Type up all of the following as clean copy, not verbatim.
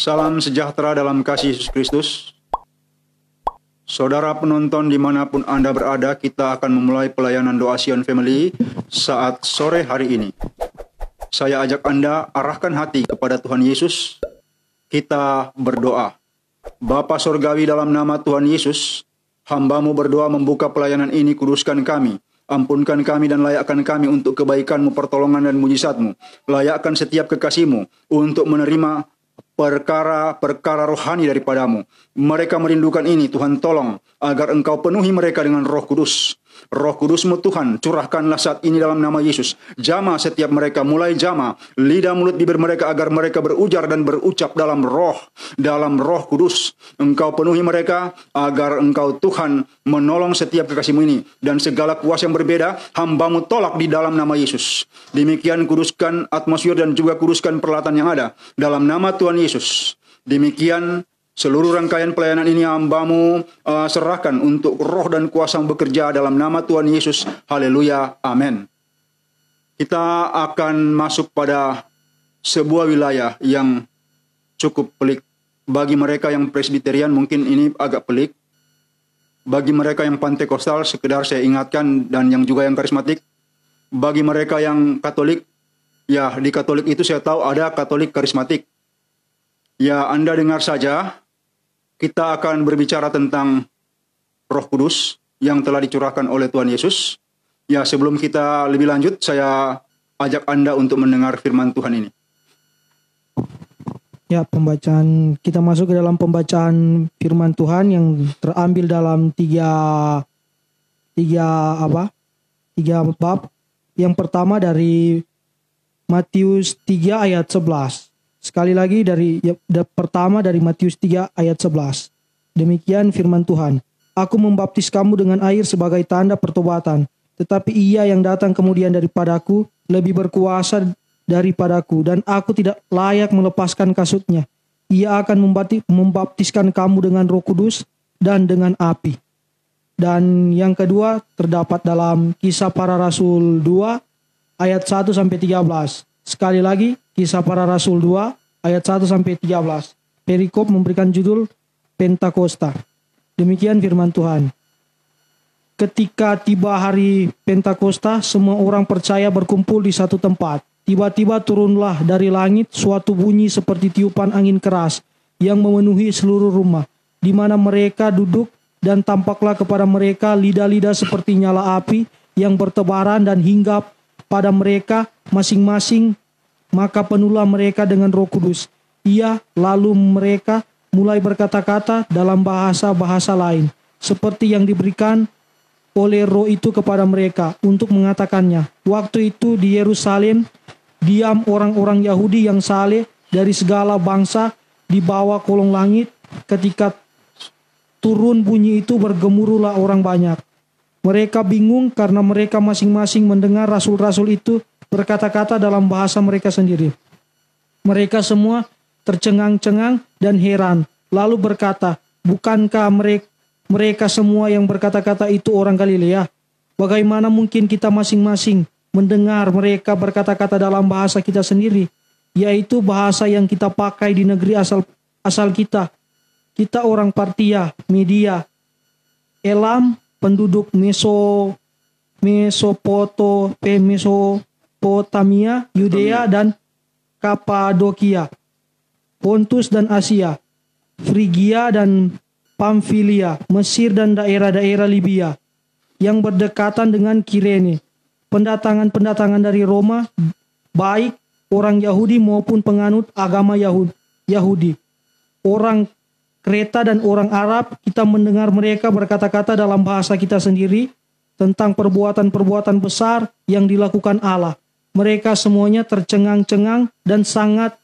Salam sejahtera dalam kasih Yesus Kristus. Saudara penonton dimanapun Anda berada, kita akan memulai pelayanan doa Sion Family saat sore hari ini. Saya ajak Anda arahkan hati kepada Tuhan Yesus. Kita berdoa. Bapa Sorgawi, dalam nama Tuhan Yesus, hamba-Mu berdoa membuka pelayanan ini, kuduskan kami. Ampunkan kami dan layakkan kami untuk kebaikan-Mu, pertolongan dan mujizat-Mu. Layakkan setiap kekasih-Mu untuk menerima perkara-perkara rohani daripada-Mu. Mereka merindukan ini, Tuhan tolong agar Engkau penuhi mereka dengan Roh Kudus. Roh Kudus-Mu Tuhan, curahkanlah saat ini dalam nama Yesus. Jamah setiap mereka, mulai jamah lidah, mulut, bibir mereka agar mereka berujar dan berucap dalam Roh Kudus. Engkau penuhi mereka agar Engkau Tuhan menolong setiap kekasih-Mu ini, dan segala kuasa yang berbeda hamba-Mu tolak di dalam nama Yesus. Demikian kuduskan atmosfer dan juga kuduskan peralatan yang ada dalam nama Tuhan Yesus. Demikian seluruh rangkaian pelayanan ini hamba-Mu serahkan untuk roh dan kuasa yang bekerja dalam nama Tuhan Yesus. Haleluya. Amin. Kita akan masuk pada sebuah wilayah yang cukup pelik. Bagi mereka yang Presbyterian mungkin ini agak pelik. Bagi mereka yang Pentekostal, sekedar saya ingatkan, dan yang juga yang karismatik. Bagi mereka yang Katolik, ya di Katolik itu saya tahu ada Katolik karismatik. Ya, Anda dengar saja. Kita akan berbicara tentang Roh Kudus yang telah dicurahkan oleh Tuhan Yesus. Ya, sebelum kita lebih lanjut, saya ajak Anda untuk mendengar firman Tuhan ini. Ya, kita masuk ke dalam pembacaan firman Tuhan yang terambil dalam tiga bab. Yang pertama dari Matius 3 ayat 11. Sekali lagi pertama dari Matius 3 ayat 11. Demikian firman Tuhan. Aku membaptis kamu dengan air sebagai tanda pertobatan, tetapi Ia yang datang kemudian daripadaku lebih berkuasa daripadaku, dan aku tidak layak melepaskan kasutnya. Ia akan membaptiskan kamu dengan Roh Kudus dan dengan api. Dan yang kedua terdapat dalam Kisah Para Rasul 2 ayat 1 sampai 13. Sekali lagi, Kisah Para Rasul 2 ayat 1 sampai 13. Perikop memberikan judul Pentakosta. Demikian firman Tuhan. Ketika tiba hari Pentakosta, semua orang percaya berkumpul di satu tempat. Tiba-tiba turunlah dari langit suatu bunyi seperti tiupan angin keras yang memenuhi seluruh rumah di mana mereka duduk, dan tampaklah kepada mereka lidah-lidah seperti nyala api yang bertebaran dan hinggap pada mereka masing-masing. Maka penuhlah mereka dengan Roh Kudus. Lalu mereka mulai berkata-kata dalam bahasa-bahasa lain, seperti yang diberikan oleh Roh itu kepada mereka untuk mengatakannya. Waktu itu di Yerusalem diam orang-orang Yahudi yang saleh dari segala bangsa di bawah kolong langit. Ketika turun bunyi itu, bergemuruhlah orang banyak. Mereka bingung karena mereka masing-masing mendengar rasul-rasul itu berkata-kata dalam bahasa mereka sendiri. Mereka semua tercengang-cengang dan heran, lalu berkata, bukankah mereka semua yang berkata-kata itu orang Galilea? Bagaimana mungkin kita masing-masing mendengar mereka berkata-kata dalam bahasa kita sendiri, yaitu bahasa yang kita pakai di negeri asal kita. Kita orang Partia, Media, Elam, penduduk Mesopotamia, Yudea dan Kapadokia, Pontus dan Asia, Frigia dan Pamfilia, Mesir dan daerah-daerah Libya yang berdekatan dengan Kirene. Pendatangan dari Roma, baik orang Yahudi maupun penganut agama Yahudi, orang Kreta dan orang Arab, kita mendengar mereka berkata-kata dalam bahasa kita sendiri tentang perbuatan-perbuatan besar yang dilakukan Allah. Mereka semuanya tercengang-cengang dan sangat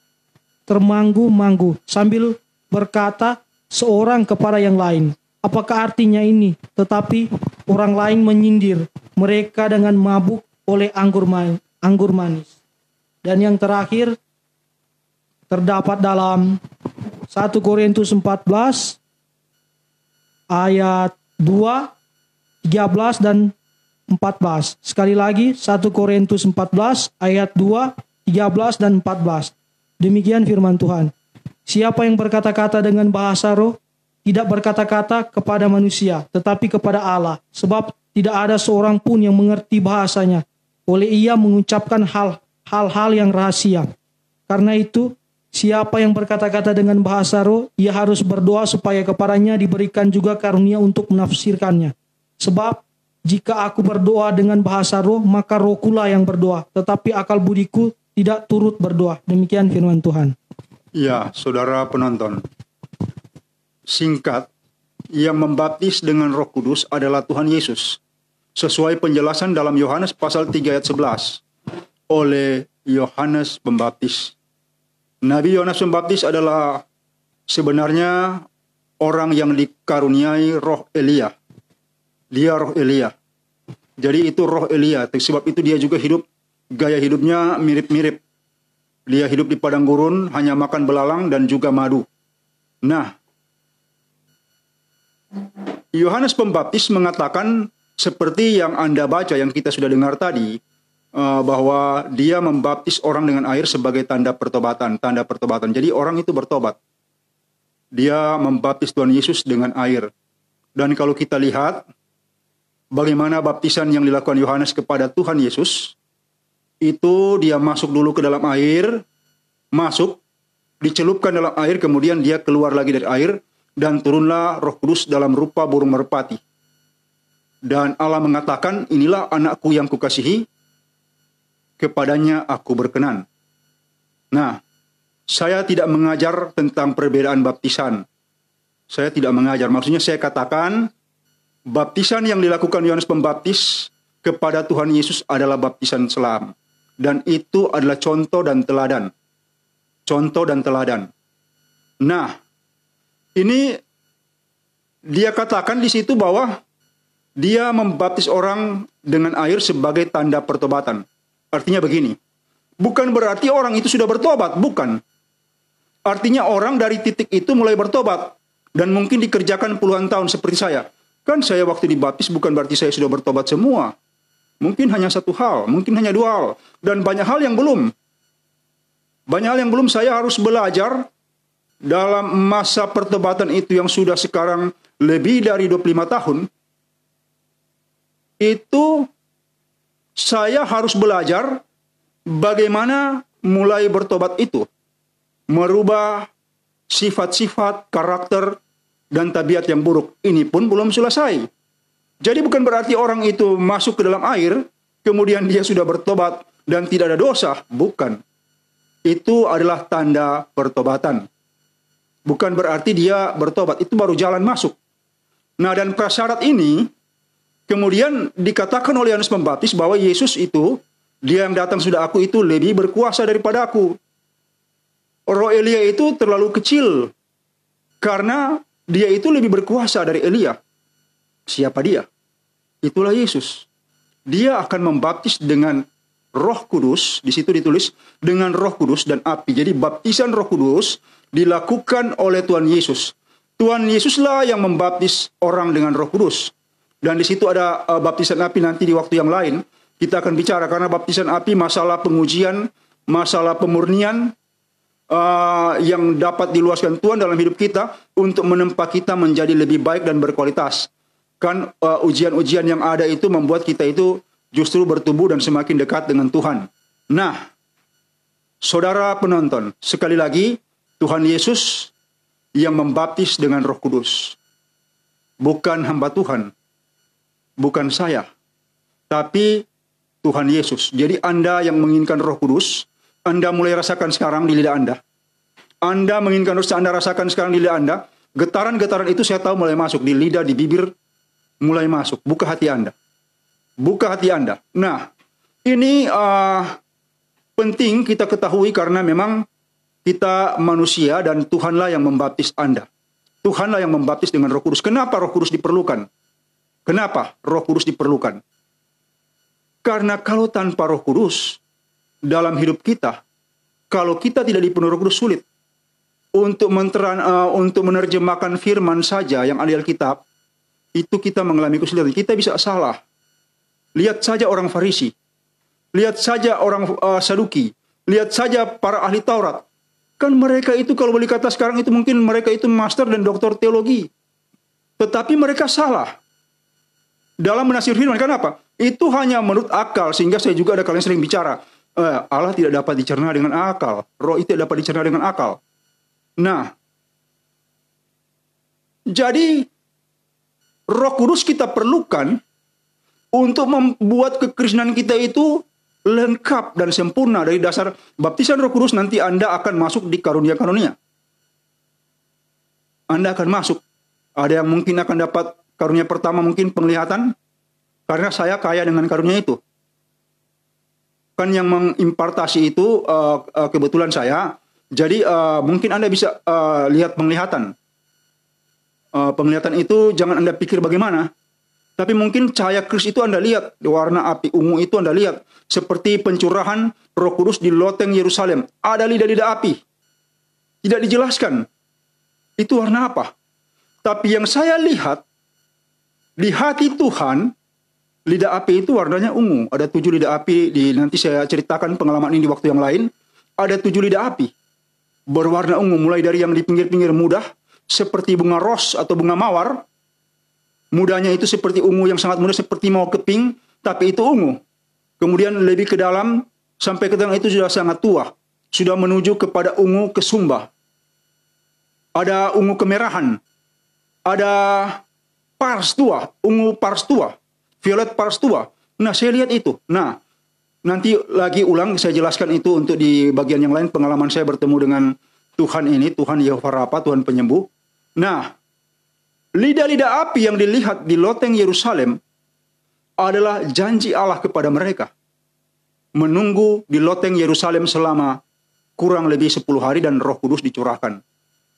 termanggu-manggu sambil berkata seorang kepada yang lain, apakah artinya ini? Tetapi orang lain menyindir mereka dengan mabuk oleh anggur manis. Dan yang terakhir terdapat dalam 1 Korintus 14 ayat 2, 13 dan 14. Sekali lagi 1 Korintus 14 ayat 2, 13 dan 14. Demikian firman Tuhan. Siapa yang berkata-kata dengan bahasa roh, tidak berkata-kata kepada manusia, tetapi kepada Allah. Sebab tidak ada seorang pun yang mengerti bahasanya. Oleh ia mengucapkan hal-hal yang rahasia. Karena itu, siapa yang berkata-kata dengan bahasa roh, ia harus berdoa supaya kepadanya diberikan juga karunia untuk menafsirkannya. Sebab jika aku berdoa dengan bahasa roh, maka rohkulah yang berdoa. Tetapi akal budiku tidak turut berdoa. Demikian firman Tuhan. Ya, saudara penonton. Singkat, yang membaptis dengan Roh Kudus adalah Tuhan Yesus. Sesuai penjelasan dalam Yohanes pasal 3 ayat 11 oleh Yohanes Pembaptis. Nabi Yohanes Pembaptis adalah sebenarnya orang yang dikaruniai roh Elia. Dia roh Elia. Jadi itu roh Elia. Sebab itu dia juga hidup, gaya hidupnya mirip-mirip. Dia hidup di padang gurun, hanya makan belalang dan juga madu. Nah, Yohanes Pembaptis mengatakan seperti yang Anda baca, yang kita sudah dengar tadi, bahwa dia membaptis orang dengan air sebagai tanda pertobatan. Tanda pertobatan. Jadi orang itu bertobat. Dia membaptis Tuhan Yesus dengan air. Dan kalau kita lihat bagaimana baptisan yang dilakukan Yohanes kepada Tuhan Yesus, itu dia masuk dulu ke dalam air, dicelupkan dalam air, kemudian dia keluar lagi dari air, dan turunlah Roh Kudus dalam rupa burung merpati. Dan Allah mengatakan, inilah anakku yang kukasihi, kepadanya aku berkenan. Nah, saya tidak mengajar tentang perbedaan baptisan. Saya tidak mengajar, maksudnya saya katakan, baptisan yang dilakukan Yohanes Pembaptis kepada Tuhan Yesus adalah baptisan selam. Dan itu adalah contoh dan teladan. Contoh dan teladan. Nah, ini dia katakan di situ bahwa dia membaptis orang dengan air sebagai tanda pertobatan. Artinya begini, bukan berarti orang itu sudah bertobat, bukan. Artinya orang dari titik itu mulai bertobat. Dan mungkin dikerjakan puluhan tahun seperti saya. Kan saya waktu dibaptis bukan berarti saya sudah bertobat semua. Mungkin hanya satu hal, mungkin hanya dua hal. Dan banyak hal yang belum. Banyak hal yang belum saya harus belajar dalam masa pertobatan itu yang sudah sekarang lebih dari 25 tahun. Itu saya harus belajar bagaimana mulai bertobat itu. Merubah sifat-sifat, karakter, dan tabiat yang buruk. Ini pun belum selesai. Jadi bukan berarti orang itu masuk ke dalam air, kemudian dia sudah bertobat dan tidak ada dosa. Bukan. Itu adalah tanda pertobatan. Bukan berarti dia bertobat, itu baru jalan masuk. Nah, dan prasyarat ini, kemudian dikatakan oleh Yohanes Pembaptis bahwa Yesus itu, dia yang datang sudah aku itu lebih berkuasa daripada aku. Roh Elia itu terlalu kecil, karena dia itu lebih berkuasa dari Elia. Siapa dia? Itulah Yesus. Dia akan membaptis dengan Roh Kudus, di situ ditulis dengan Roh Kudus dan api. Jadi baptisan Roh Kudus dilakukan oleh Tuhan Yesus. Tuhan Yesuslah yang membaptis orang dengan Roh Kudus. Dan di situ ada baptisan api nanti di waktu yang lain. Kita akan bicara karena baptisan api masalah pengujian, masalah pemurnian yang dapat diluaskan Tuhan dalam hidup kita untuk menempa kita menjadi lebih baik dan berkualitas. Kan ujian-ujian yang ada itu membuat kita itu justru bertumbuh dan semakin dekat dengan Tuhan. Nah, saudara penonton, sekali lagi Tuhan Yesus yang membaptis dengan Roh Kudus. Bukan hamba Tuhan, bukan saya, tapi Tuhan Yesus. Jadi Anda yang menginginkan Roh Kudus, Anda mulai rasakan sekarang di lidah Anda. Anda menginginkan Roh Kudus, Anda rasakan sekarang di lidah Anda. Getaran-getaran itu saya tahu mulai masuk di lidah, di bibir, mulai masuk. Buka hati Anda. Buka hati Anda. Nah, ini penting kita ketahui karena memang kita manusia dan Tuhanlah yang membaptis Anda. Tuhanlah yang membaptis dengan Roh Kudus. Kenapa Roh Kudus diperlukan? Kenapa Roh Kudus diperlukan? Karena kalau tanpa Roh Kudus dalam hidup kita, kalau kita tidak dipenuhi Roh Kudus sulit untuk menerjemahkan firman saja yang ada di Alkitab, itu kita mengalami kesulitan. Kita bisa salah. Lihat saja orang Farisi. Lihat saja orang Saduki. Lihat saja para ahli Taurat. Kan mereka itu kalau boleh kata sekarang itu mungkin mereka itu master dan doktor teologi. Tetapi mereka salah dalam menafsir firman. Kenapa? Itu hanya menurut akal, sehingga saya juga ada kalian sering bicara, Allah tidak dapat dicerna dengan akal. Roh itu tidak dapat dicerna dengan akal. Nah, jadi Roh Kudus kita perlukan untuk membuat kekristenan kita itu lengkap dan sempurna. Dari dasar baptisan Roh Kudus nanti Anda akan masuk di karunia-karunia. Anda akan masuk. Ada yang mungkin akan dapat karunia pertama mungkin penglihatan, karena saya kaya dengan karunia itu. Kan yang mengimpartasi itu kebetulan saya. Jadi mungkin Anda bisa lihat penglihatan. Penglihatan itu jangan Anda pikir bagaimana. Tapi mungkin cahaya Kristus itu Anda lihat, warna api ungu itu Anda lihat, seperti pencurahan Roh Kudus di loteng Yerusalem. Ada lidah-lidah api. Tidak dijelaskan. Itu warna apa? Tapi yang saya lihat, di hati Tuhan, lidah api itu warnanya ungu. Ada 7 lidah api, nanti saya ceritakan pengalaman ini di waktu yang lain. Ada 7 lidah api, berwarna ungu, mulai dari yang di pinggir-pinggir mudah, seperti bunga ros atau bunga mawar. Mudanya itu seperti ungu yang sangat muda, seperti mau keping, tapi itu ungu. Kemudian lebih ke dalam, sampai ke tengah itu sudah sangat tua. Sudah menuju kepada ungu kesumba. Ada ungu kemerahan. Ada pars tua, ungu pars tua. Violet pars tua. Nah, saya lihat itu. Nah, nanti lagi ulang saya jelaskan itu untuk di bagian yang lain, pengalaman saya bertemu dengan Tuhan ini, Tuhan Yehova Rafa, Tuhan penyembuh. Nah, lidah-lidah api yang dilihat di loteng Yerusalem adalah janji Allah kepada mereka. Menunggu di loteng Yerusalem selama kurang lebih 10 hari dan Roh Kudus dicurahkan.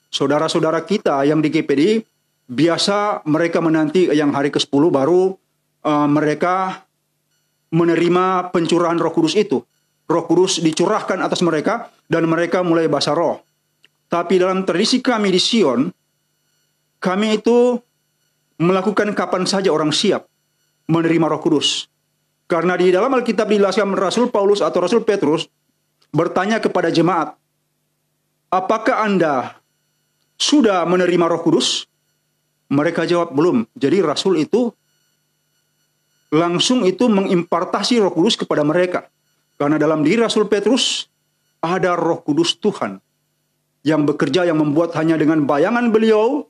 Saudara-saudara kita yang di GPD, biasa mereka menanti yang hari ke-10 baru mereka menerima pencurahan Roh Kudus itu. Roh Kudus dicurahkan atas mereka dan mereka mulai bahasa roh. Tapi dalam tradisi kami di Sion, kami itu melakukan kapan saja orang siap menerima Roh Kudus. Karena di dalam Alkitab dijelaskan Rasul Paulus atau Rasul Petrus bertanya kepada jemaat, apakah Anda sudah menerima Roh Kudus? Mereka jawab belum. Jadi Rasul itu langsung itu mengimpartasi Roh Kudus kepada mereka. Karena dalam diri Rasul Petrus ada Roh Kudus Tuhan yang bekerja, yang membuat hanya dengan bayangan beliau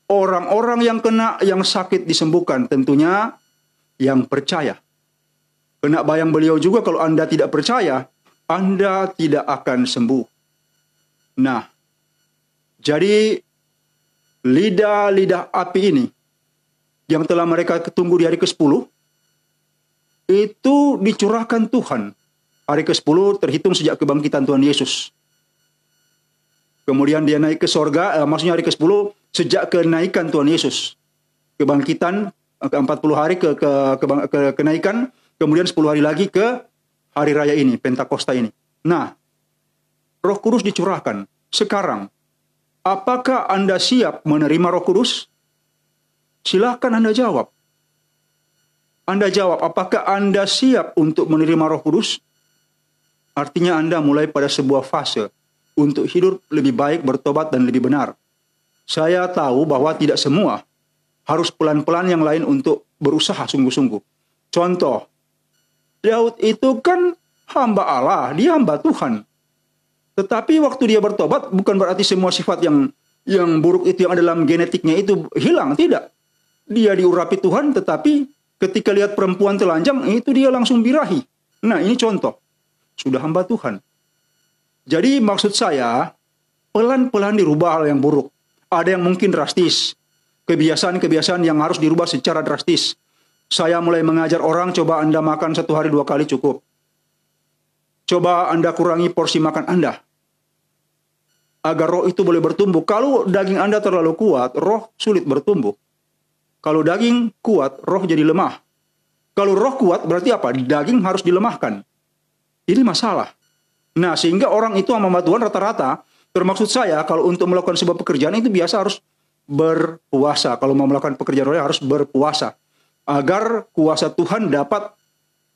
orang-orang yang kena, yang sakit disembuhkan. Tentunya yang percaya. Kena bayang beliau juga, kalau Anda tidak percaya, Anda tidak akan sembuh. Nah, jadi lidah-lidah api ini yang telah mereka tunggu di hari ke-10 itu dicurahkan Tuhan. Hari ke-10 terhitung sejak kebangkitan Tuhan Yesus. Kemudian dia naik ke sorga, maksudnya hari ke-10 sejak kenaikan Tuhan Yesus. Kebangkitan ke 40 hari ke kenaikan, kemudian 10 hari lagi ke hari raya ini, Pentakosta ini. Nah, Roh Kudus dicurahkan. Sekarang, apakah Anda siap menerima Roh Kudus? Silahkan Anda jawab. Anda jawab, apakah Anda siap untuk menerima Roh Kudus? Artinya Anda mulai pada sebuah fase untuk hidup lebih baik, bertobat, dan lebih benar. Saya tahu bahwa tidak semua, harus pelan-pelan yang lain untuk berusaha sungguh-sungguh. Contoh, Daud itu kan hamba Allah, dia hamba Tuhan. Tetapi waktu dia bertobat, bukan berarti semua sifat yang buruk itu yang ada dalam genetiknya itu hilang, tidak. Dia diurapi Tuhan, tetapi ketika lihat perempuan telanjang, itu dia langsung birahi. Nah, ini contoh. Sudah hamba Tuhan. Jadi maksud saya, pelan-pelan dirubah hal yang buruk. Ada yang mungkin drastis. Kebiasaan-kebiasaan yang harus dirubah secara drastis. Saya mulai mengajar orang, coba Anda makan 1 hari 2 kali cukup. Coba Anda kurangi porsi makan Anda. Agar roh itu boleh bertumbuh. Kalau daging Anda terlalu kuat, roh sulit bertumbuh. Kalau daging kuat, roh jadi lemah. Kalau roh kuat, berarti apa? Daging harus dilemahkan. Ini masalah. Nah, sehingga orang itu sama Tuhan rata-rata, termaksud saya, kalau untuk melakukan sebuah pekerjaan itu biasa harus berpuasa. Kalau mau melakukan pekerjaan rohani harus berpuasa. Agar kuasa Tuhan dapat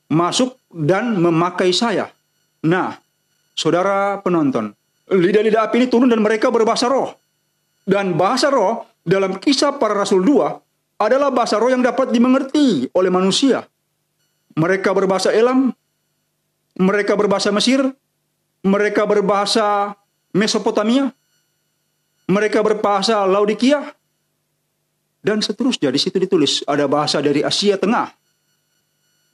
masuk dan memakai saya. Nah, saudara penonton, Lidah-lidah api ini turun dan mereka berbahasa roh. Dan bahasa roh dalam Kisah Para Rasul 2 adalah bahasa roh yang dapat dimengerti oleh manusia. Mereka berbahasa Elam, mereka berbahasa Mesir, mereka berbahasa Mesopotamia, mereka berbahasa Laodikia, dan seterusnya. Di situ ditulis ada bahasa dari Asia Tengah.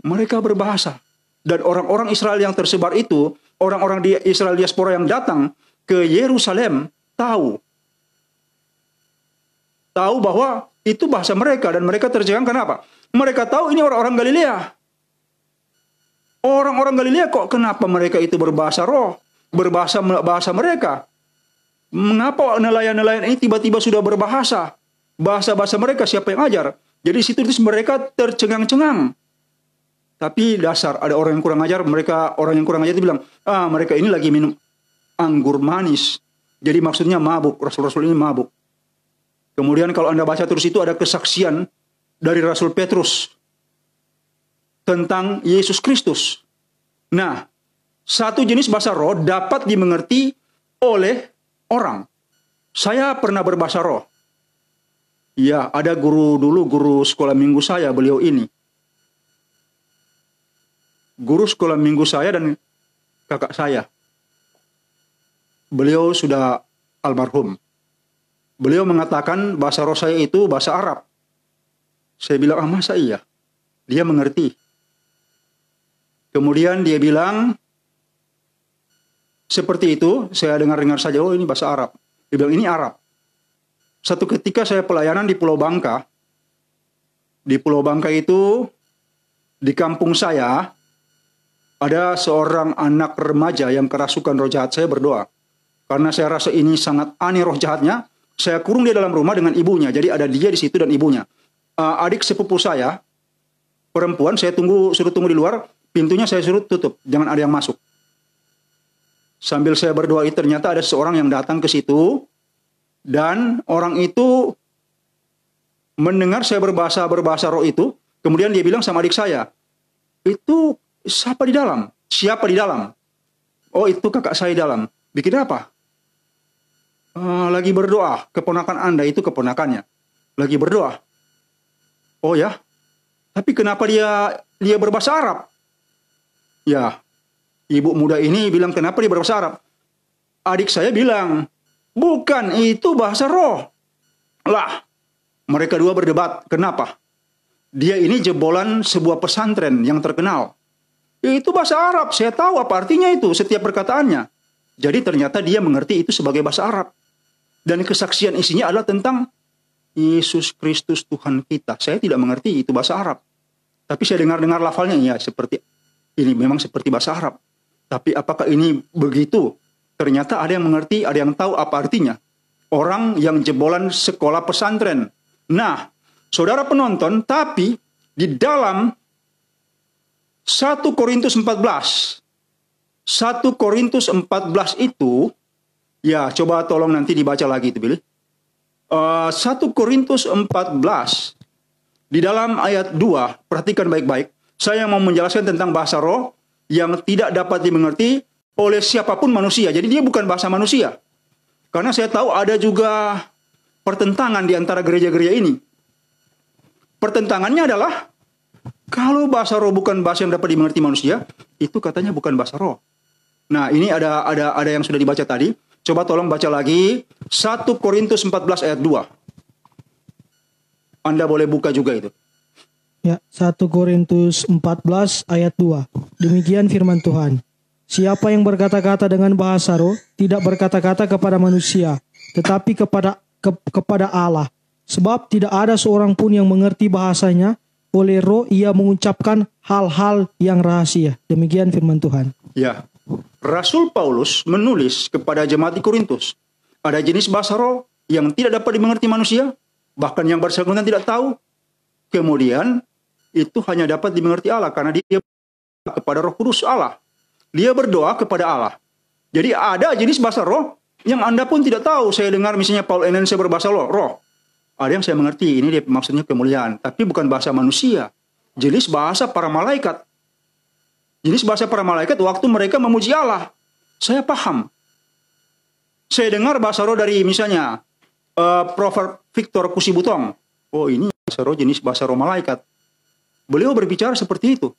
Mereka berbahasa. Dan orang-orang Israel yang tersebar itu, orang-orang di Israel diaspora yang datang ke Yerusalem, tahu bahwa itu bahasa mereka, dan mereka tercengang. Kenapa? Mereka tahu ini orang-orang Galilea. Orang-orang Galilea kok kenapa mereka itu berbahasa roh, berbahasa mereka? Mengapa nelayan-nelayan ini tiba-tiba sudah berbahasa? Bahasa-bahasa mereka siapa yang ajar? Jadi situ mereka tercengang-cengang. Tapi dasar ada orang yang kurang ajar, orang yang kurang ajar itu bilang, mereka ini lagi minum anggur manis. Jadi maksudnya mabuk, rasul-rasul ini mabuk. Kemudian kalau Anda baca terus itu ada kesaksian dari Rasul Petrus tentang Yesus Kristus. Nah, satu jenis bahasa roh dapat dimengerti oleh orang. Saya pernah berbahasa roh. Ya, ada guru sekolah minggu saya, beliau ini. Guru sekolah minggu saya dan kakak saya. Beliau sudah almarhum. Beliau mengatakan bahasa roh saya itu bahasa Arab. Saya bilang, masa iya? Dia mengerti. Kemudian dia bilang, seperti itu, saya dengar-dengar saja, oh ini bahasa Arab. Dia bilang, ini Arab. Satu ketika saya pelayanan di Pulau Bangka. Di Pulau Bangka itu, di kampung saya, ada seorang anak remaja yang kerasukan roh jahat. Saya berdoa. Karena saya rasa ini sangat aneh roh jahatnya, saya kurung dia dalam rumah dengan ibunya. Jadi ada dia di situ dan ibunya. Adik sepupu saya, perempuan, saya suruh tunggu di luar, pintunya saya suruh tutup, jangan ada yang masuk. Sambil saya berdoa itu ternyata ada seorang yang datang ke situ, dan orang itu mendengar saya berbahasa roh itu, kemudian dia bilang sama adik saya, itu siapa di dalam? Siapa di dalam? Oh, itu kakak saya di dalam. Bikin apa? Lagi berdoa. Keponakan Anda itu keponakannya. Lagi berdoa. Oh ya? Tapi kenapa dia berbahasa Arab? Ya, ibu muda ini bilang kenapa dia berbahasa Arab? Adik saya bilang, bukan, itu bahasa roh. Lah, mereka dua berdebat. Kenapa? Dia ini jebolan sebuah pesantren yang terkenal. Itu bahasa Arab, saya tahu apa artinya itu, setiap perkataannya. Jadi ternyata dia mengerti itu sebagai bahasa Arab. Dan kesaksian isinya adalah tentang Yesus Kristus Tuhan kita. Saya tidak mengerti itu bahasa Arab. Tapi saya dengar-dengar lafalnya, ya seperti ini, memang seperti bahasa Arab. Tapi apakah ini begitu? Ternyata ada yang mengerti, ada yang tahu apa artinya. Orang yang jebolan sekolah pesantren. Nah, saudara penonton, tapi di dalam 1 Korintus 14. 1 Korintus 14 itu, ya coba tolong nanti dibaca lagi itu, Billy. 1 Korintus 14, di dalam ayat 2, perhatikan baik-baik. Saya mau menjelaskan tentang bahasa roh yang tidak dapat dimengerti oleh siapapun manusia. Jadi dia bukan bahasa manusia. Karena saya tahu ada juga pertentangan di antara gereja-gereja ini. Pertentangannya adalah, kalau bahasa roh bukan bahasa yang dapat dimengerti manusia, itu katanya bukan bahasa roh. Nah, ini ada yang sudah dibaca tadi. Coba tolong baca lagi 1 Korintus 14 ayat 2. Anda boleh buka juga itu. Ya, 1 Korintus 14 ayat 2. Demikian firman Tuhan. Siapa yang berkata-kata dengan bahasa roh tidak berkata-kata kepada manusia, tetapi kepada Allah. Sebab tidak ada seorang pun yang mengerti bahasanya, oleh roh ia mengucapkan hal-hal yang rahasia. Demikian firman Tuhan. Ya, Rasul Paulus menulis kepada jemaat di Korintus. Ada jenis bahasa roh yang tidak dapat dimengerti manusia, bahkan yang bersangkutan tidak tahu. Kemudian itu hanya dapat dimengerti Allah karena dia kepada Roh Kudus Allah. Dia berdoa kepada Allah. Jadi ada jenis bahasa roh yang Anda pun tidak tahu. Saya dengar misalnya Paul Enense berbahasa roh. Ada yang saya mengerti, ini dia maksudnya kemuliaan. Tapi bukan bahasa manusia. Jenis bahasa para malaikat. Jenis bahasa para malaikat waktu mereka memuji Allah. Saya paham. Saya dengar bahasa roh dari misalnya Prof. Victor Kusibutong. Oh, ini bahasa roh jenis bahasa roh malaikat. Beliau berbicara seperti itu.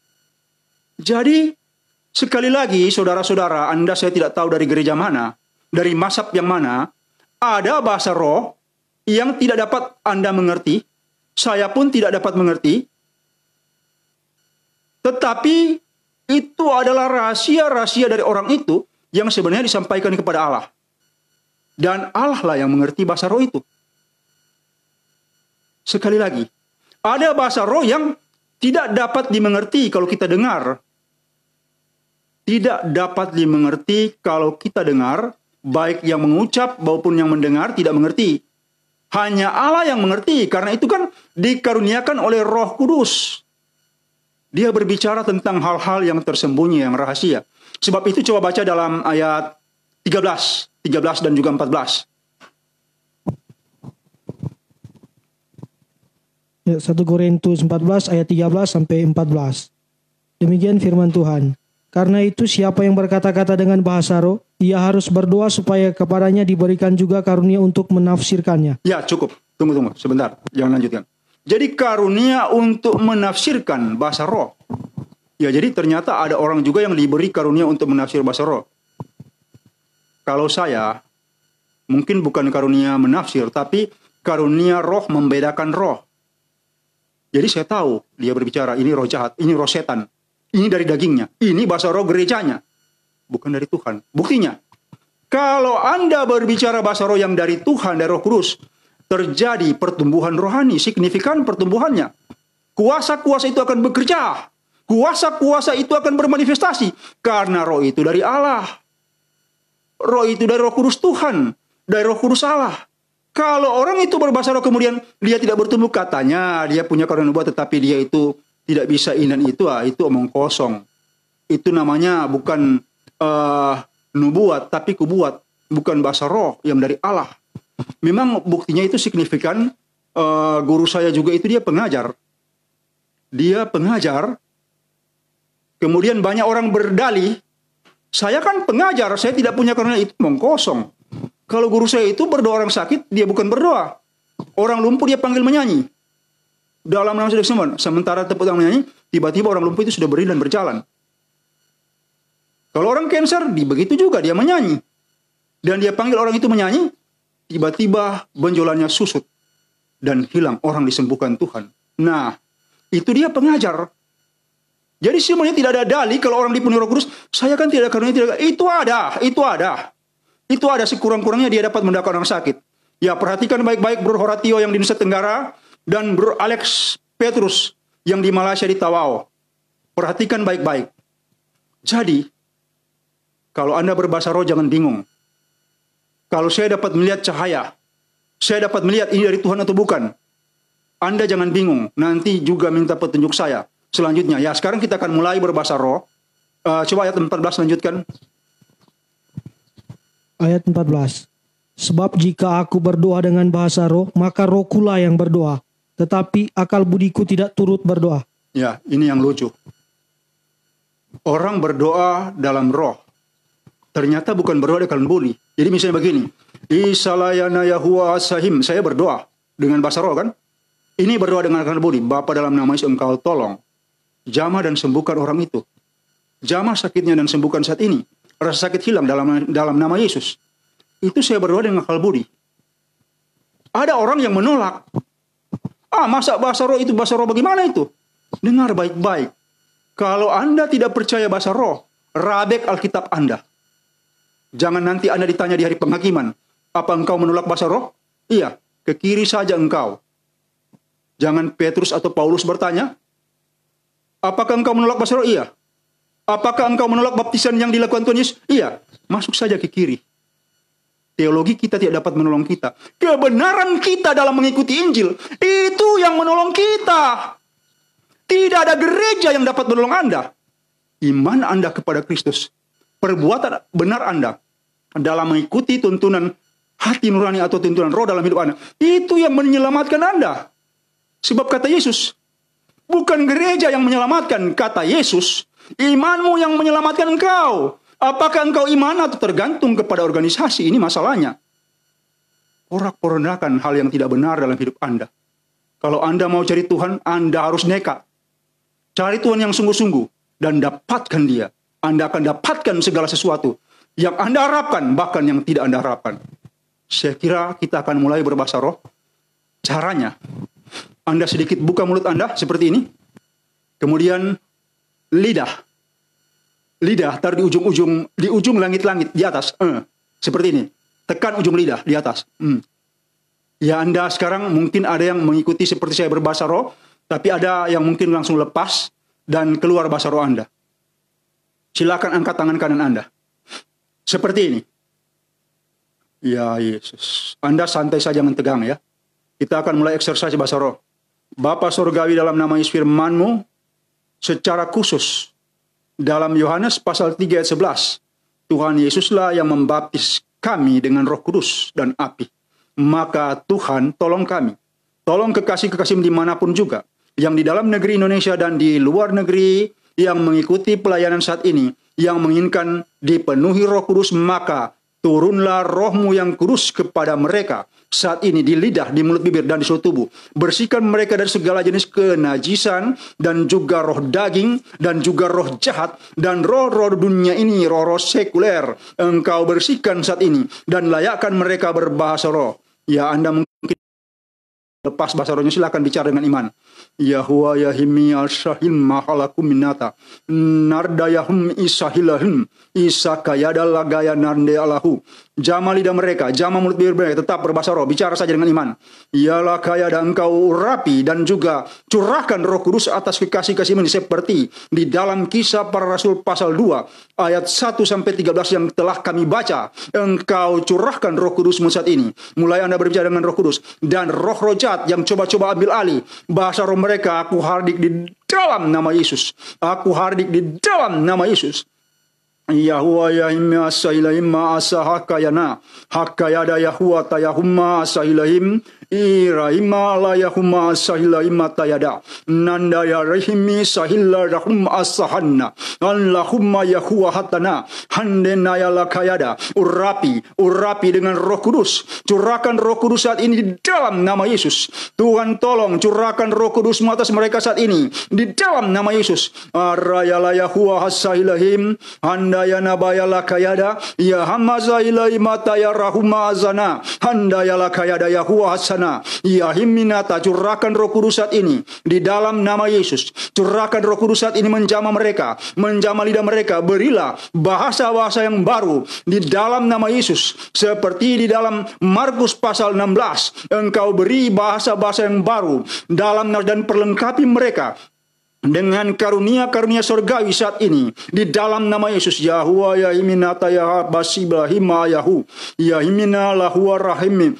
Jadi, sekali lagi saudara-saudara, Anda saya tidak tahu dari gereja mana, dari mazhab yang mana, ada bahasa roh yang tidak dapat Anda mengerti, saya pun tidak dapat mengerti, tetapi itu adalah rahasia-rahasia dari orang itu yang sebenarnya disampaikan kepada Allah. Dan Allah lah yang mengerti bahasa roh itu. Sekali lagi, ada bahasa roh yang tidak dapat dimengerti kalau kita dengar. Tidak dapat dimengerti kalau kita dengar, baik yang mengucap maupun yang mendengar tidak mengerti. Hanya Allah yang mengerti, karena itu kan dikaruniakan oleh Roh Kudus. Dia berbicara tentang hal-hal yang tersembunyi, yang rahasia. Sebab itu coba baca dalam ayat 13 dan juga 14. Ya, 1 Korintus 14 ayat 13 sampai 14. Demikian firman Tuhan. Karena itu siapa yang berkata-kata dengan bahasa roh, ia harus berdoa supaya kepadanya diberikan juga karunia untuk menafsirkannya. Ya, cukup. Tunggu sebentar. Jangan lanjutkan. Jadi karunia untuk menafsirkan bahasa roh. Ya, jadi ternyata ada orang juga yang diberi karunia untuk menafsir bahasa roh. Kalau saya, mungkin bukan karunia menafsir, tapi karunia roh membedakan roh. Jadi saya tahu dia berbicara, ini roh jahat, ini roh setan, ini dari dagingnya, ini bahasa roh gerejanya, bukan dari Tuhan. Buktinya, kalau Anda berbicara bahasa roh yang dari Tuhan, dari Roh Kudus, terjadi pertumbuhan rohani, signifikan pertumbuhannya. Kuasa-kuasa itu akan bekerja, kuasa-kuasa itu akan bermanifestasi, karena roh itu dari Allah. Roh itu dari Roh Kudus Tuhan, dari Roh Kudus Allah. Kalau orang itu berbahasa roh kemudian dia tidak bertumbuh, katanya dia punya karunia nubuat tetapi dia itu tidak bisa ini dan itu omong kosong. Itu namanya bukan nubuat tapi kubuat, bukan bahasa roh yang dari Allah. Memang buktinya itu signifikan. Guru saya juga itu dia pengajar. Dia pengajar. Kemudian banyak orang berdalih, saya kan pengajar, saya tidak punya karunia, itu omong kosong. Kalau guru saya itu berdoa orang sakit, dia bukan berdoa. Orang lumpuh dia panggil menyanyi. Dalam nama Yesus, sementara tepuk tangan menyanyi, tiba-tiba orang lumpuh itu sudah berdiri dan berjalan. Kalau orang cancer, begitu juga dia menyanyi. Dan dia panggil orang itu menyanyi, tiba-tiba benjolannya susut. Dan hilang, orang disembuhkan Tuhan. Nah, itu dia pengajar. Jadi semuanya tidak ada dalih kalau orang dipenuhi Roh Kudus, saya kan tidak karunia, tidak. Itu ada sekurang-kurangnya dia dapat mendapat orang sakit. Ya, perhatikan baik-baik Bro Horatio yang di Nusa Tenggara dan Bro Alex Petrus yang di Malaysia di Tawau. Perhatikan baik-baik. Jadi, kalau Anda berbahasa roh jangan bingung. Kalau saya dapat melihat cahaya, saya dapat melihat ini dari Tuhan atau bukan. Anda jangan bingung, nanti juga minta petunjuk saya. Selanjutnya, ya sekarang kita akan mulai berbahasa roh. Coba ayat 14 lanjutkan. Ayat 14. Sebab jika aku berdoa dengan bahasa roh, maka rohkulah yang berdoa. Tetapi akal budiku tidak turut berdoa. Ya, ini yang lucu. Orang berdoa dalam roh. Ternyata bukan berdoa dengan budi. Jadi misalnya begini. Isalayana Yahuwa Sahim. Saya berdoa dengan bahasa roh kan. Ini berdoa dengan akal budi. Bapa dalam nama Yesus engkau tolong. Jamah dan sembuhkan orang itu. Jamah sakitnya dan sembuhkan saat ini. Rasa sakit hilang dalam nama Yesus. Itu saya berdoa dengan akal budi. Ada orang yang menolak. Masa bahasa roh itu bahasa roh bagaimana itu? Dengar baik-baik. Kalau Anda tidak percaya bahasa roh, rabek Alkitab Anda. Jangan nanti Anda ditanya di hari penghakiman. Apa engkau menolak bahasa roh? Iya, ke kiri saja engkau. Jangan Petrus atau Paulus bertanya, apakah engkau menolak bahasa roh? Iya. Apakah engkau menolak baptisan yang dilakukan Tuhan Yesus? Iya. Masuk saja ke kiri. Teologi kita tidak dapat menolong kita. Kebenaran kita dalam mengikuti Injil, itu yang menolong kita. Tidak ada gereja yang dapat menolong Anda. Iman Anda kepada Kristus, perbuatan benar Anda dalam mengikuti tuntunan hati nurani atau tuntunan roh dalam hidup Anda, itu yang menyelamatkan Anda. Sebab kata Yesus, bukan gereja yang menyelamatkan, kata Yesus, imanmu yang menyelamatkan engkau. Apakah engkau iman atau tergantung kepada organisasi? Ini masalahnya. Porak-porandakan hal yang tidak benar dalam hidup Anda. Kalau Anda mau cari Tuhan, Anda harus nekat. Cari Tuhan yang sungguh-sungguh dan dapatkan Dia. Anda akan dapatkan segala sesuatu yang Anda harapkan, bahkan yang tidak Anda harapkan. Saya kira kita akan mulai berbahasa roh. Caranya, Anda sedikit buka mulut Anda seperti ini. Kemudian lidah taruh di ujung langit-langit di atas. Seperti ini. Tekan ujung lidah di atas. Ya, Anda sekarang mungkin ada yang mengikuti seperti saya berbahasa roh, tapi ada yang mungkin langsung lepas dan keluar bahasa roh Anda. Silakan angkat tangan kanan Anda. Seperti ini. Ya Yesus. Anda santai saja, jangan tegang ya. Kita akan mulai eksersis bahasa roh. Bapa Surgawi, dalam nama Yesus, firman-Mu secara khusus dalam Yohanes pasal 3 ayat 11. Tuhan Yesuslah yang membaptis kami dengan Roh Kudus dan api. Maka Tuhan tolong kami. Tolong kekasih-kekasih dimanapun juga. Yang di dalam negeri Indonesia dan di luar negeri yang mengikuti pelayanan saat ini, yang menginginkan dipenuhi Roh Kudus, maka turunlah Roh-Mu yang kudus kepada mereka saat ini di lidah, di mulut, bibir, dan di seluruh tubuh. Bersihkan mereka dari segala jenis kenajisan dan juga roh daging dan juga roh jahat dan roh-roh dunia ini, roh-roh sekuler. Engkau bersihkan saat ini dan layakkan mereka berbahasa roh. Ya, Anda mungkin lepas bahasa rohnya, silakan bicara dengan iman. Yahuwa yahimi al-syahil mahalakum minata. Nardayahum isahilahum. Isakayada lagaya narde alahu. Jama lidah mereka, jama mulut bibir mereka, tetap berbahasa roh, bicara saja dengan iman. Ialah kaya dan engkau rapi dan juga curahkan Roh Kudus atas kekasih-kasih ini, seperti di dalam Kisah Para Rasul pasal 2 ayat 1 sampai 13 yang telah kami baca. Engkau curahkan Roh Kudus-Mu saat ini. Mulai Anda berbicara dengan Roh Kudus dan roh-roh jahat yang coba-coba ambil alih bahasa roh mereka, aku hardik di dalam nama Yesus. Aku hardik di dalam nama Yesus. Yahuwa yahimma asahilahim asahakayana hakayada Yahuwa tayahumma asahilahim irahimma layahumma asahilahim tayada nanda yarahimi sahilla rahum asahanna allahumma Yahuwa hatana handena yalakayada. Urapi dengan Roh Kudus. Curahkan Roh Kudus saat ini di dalam nama Yesus. Tuhan tolong curahkan Roh Kudus-Mu atas mereka saat ini di dalam nama Yesus. Arayala Yahuwa asahilahim handaya nabayala kayada ya hamaza ilai mata ya rahuma azana handayala kayada Yahuwa hasana ya himinata. Curahkan Roh Kudus saat ini di dalam nama Yesus. Curahkan Roh Kudus saat ini menjamah mereka, menjamah lidah mereka. Berilah bahasa-bahasa yang baru di dalam nama Yesus, seperti di dalam Markus pasal 16. Engkau beri bahasa-bahasa yang baru dalam dan perlengkapi mereka dengan karunia-karunia surgawi saat ini di dalam nama Yesus. Yahuwa yahiminata yahabasibahima yahu yahimina lahuwa rahimi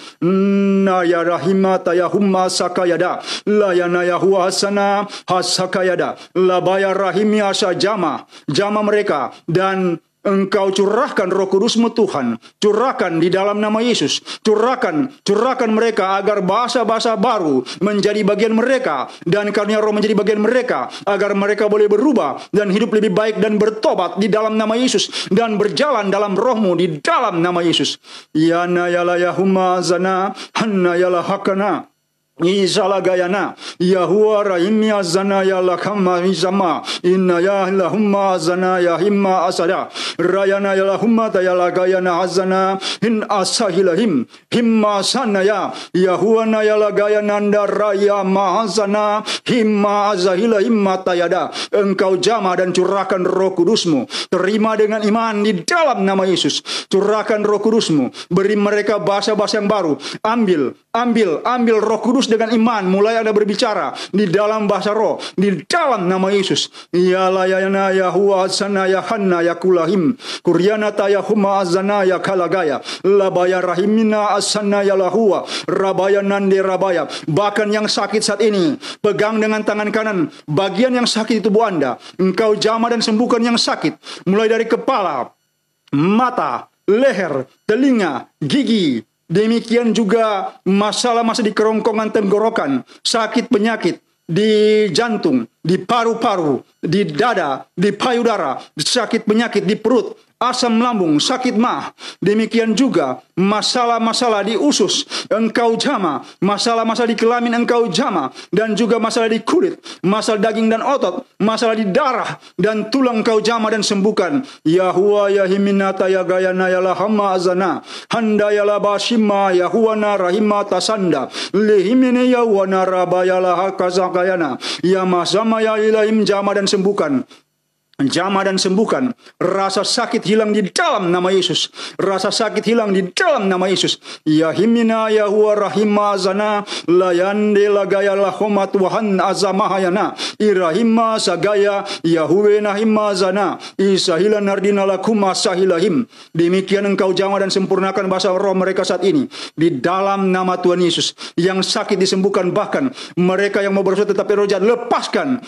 na ya rahimata yahumma sakayada layana yahuwa hasana hasakayada labaya rahimi asa jama mereka. Dan Engkau curahkan Roh Kudus-Mu Tuhan. Curahkan di dalam nama Yesus. Curahkan mereka agar bahasa-bahasa baru menjadi bagian mereka. Dan karunia Roh menjadi bagian mereka. Agar mereka boleh berubah dan hidup lebih baik dan bertobat di dalam nama Yesus. Dan berjalan dalam Roh-Mu di dalam nama Yesus. Yana yala yahumma zana hanna yala hakana. Isala gayana Yahuwa rahimi azana ya lakama izama inna ya lahumma azana ya himma asada rayana ya lahumma tayala gayana azana in asahilahim himma sanaya Yahuwa na ya lagayana raya mahazana himma azahilahim tayada. Engkau jamah dan curahkan Roh Kudus-Mu. Terima dengan iman di dalam nama Yesus. Curahkan Roh Kudus-Mu. Beri mereka bahasa-bahasa yang baru. Ambil Roh Kudus dengan iman. Mulai Anda berbicara di dalam bahasa roh di dalam nama Yesus. Ya layana Yahuwa sana ya hanna ya kulahim kuryana tayahuma azana ya kalagaya labaya rahimina asana ya lahuwa rabaya nande rabaya. Bahkan yang sakit saat ini, pegang dengan tangan kanan bagian yang sakit di tubuh Anda. Engkau jamah dan sembuhkan yang sakit, mulai dari kepala, mata, leher, telinga, gigi. Demikian juga masalah-masalah di kerongkongan tenggorokan, sakit penyakit di jantung, di paru-paru, di dada, di payudara, sakit penyakit di perut. asam lambung, sakit mah. Demikian juga masalah-masalah di usus engkau jama, masalah-masalah di kelamin engkau jama, dan juga masalah di kulit, masalah daging dan otot, masalah di darah dan tulang engkau jama dan sembuhkan. Yahuwa yahiminata ya gayana ya lahama azana, handa ya labashima yahuwana rahima tasanda, lehimine yahuwana rabayala hakazakayana, ya masama ya ilahim jama dan sembuhkan. Jamah dan sembuhkan. Rasa sakit hilang di dalam nama Yesus. Rasa sakit hilang di dalam nama Yesus. Yahimina Yahuwa rahima azana, layande lagaya lahomat wahan azamahayana, irahima sagaya Yahuwe nahima azana, isahila nardina lakuma sahilahim. Demikian engkau jamah dan sempurnakan bahasa roh mereka saat ini di dalam nama Tuhan Yesus. Yang sakit disembuhkan, bahkan mereka yang mau bersuara tetapi roh jahat lepaskan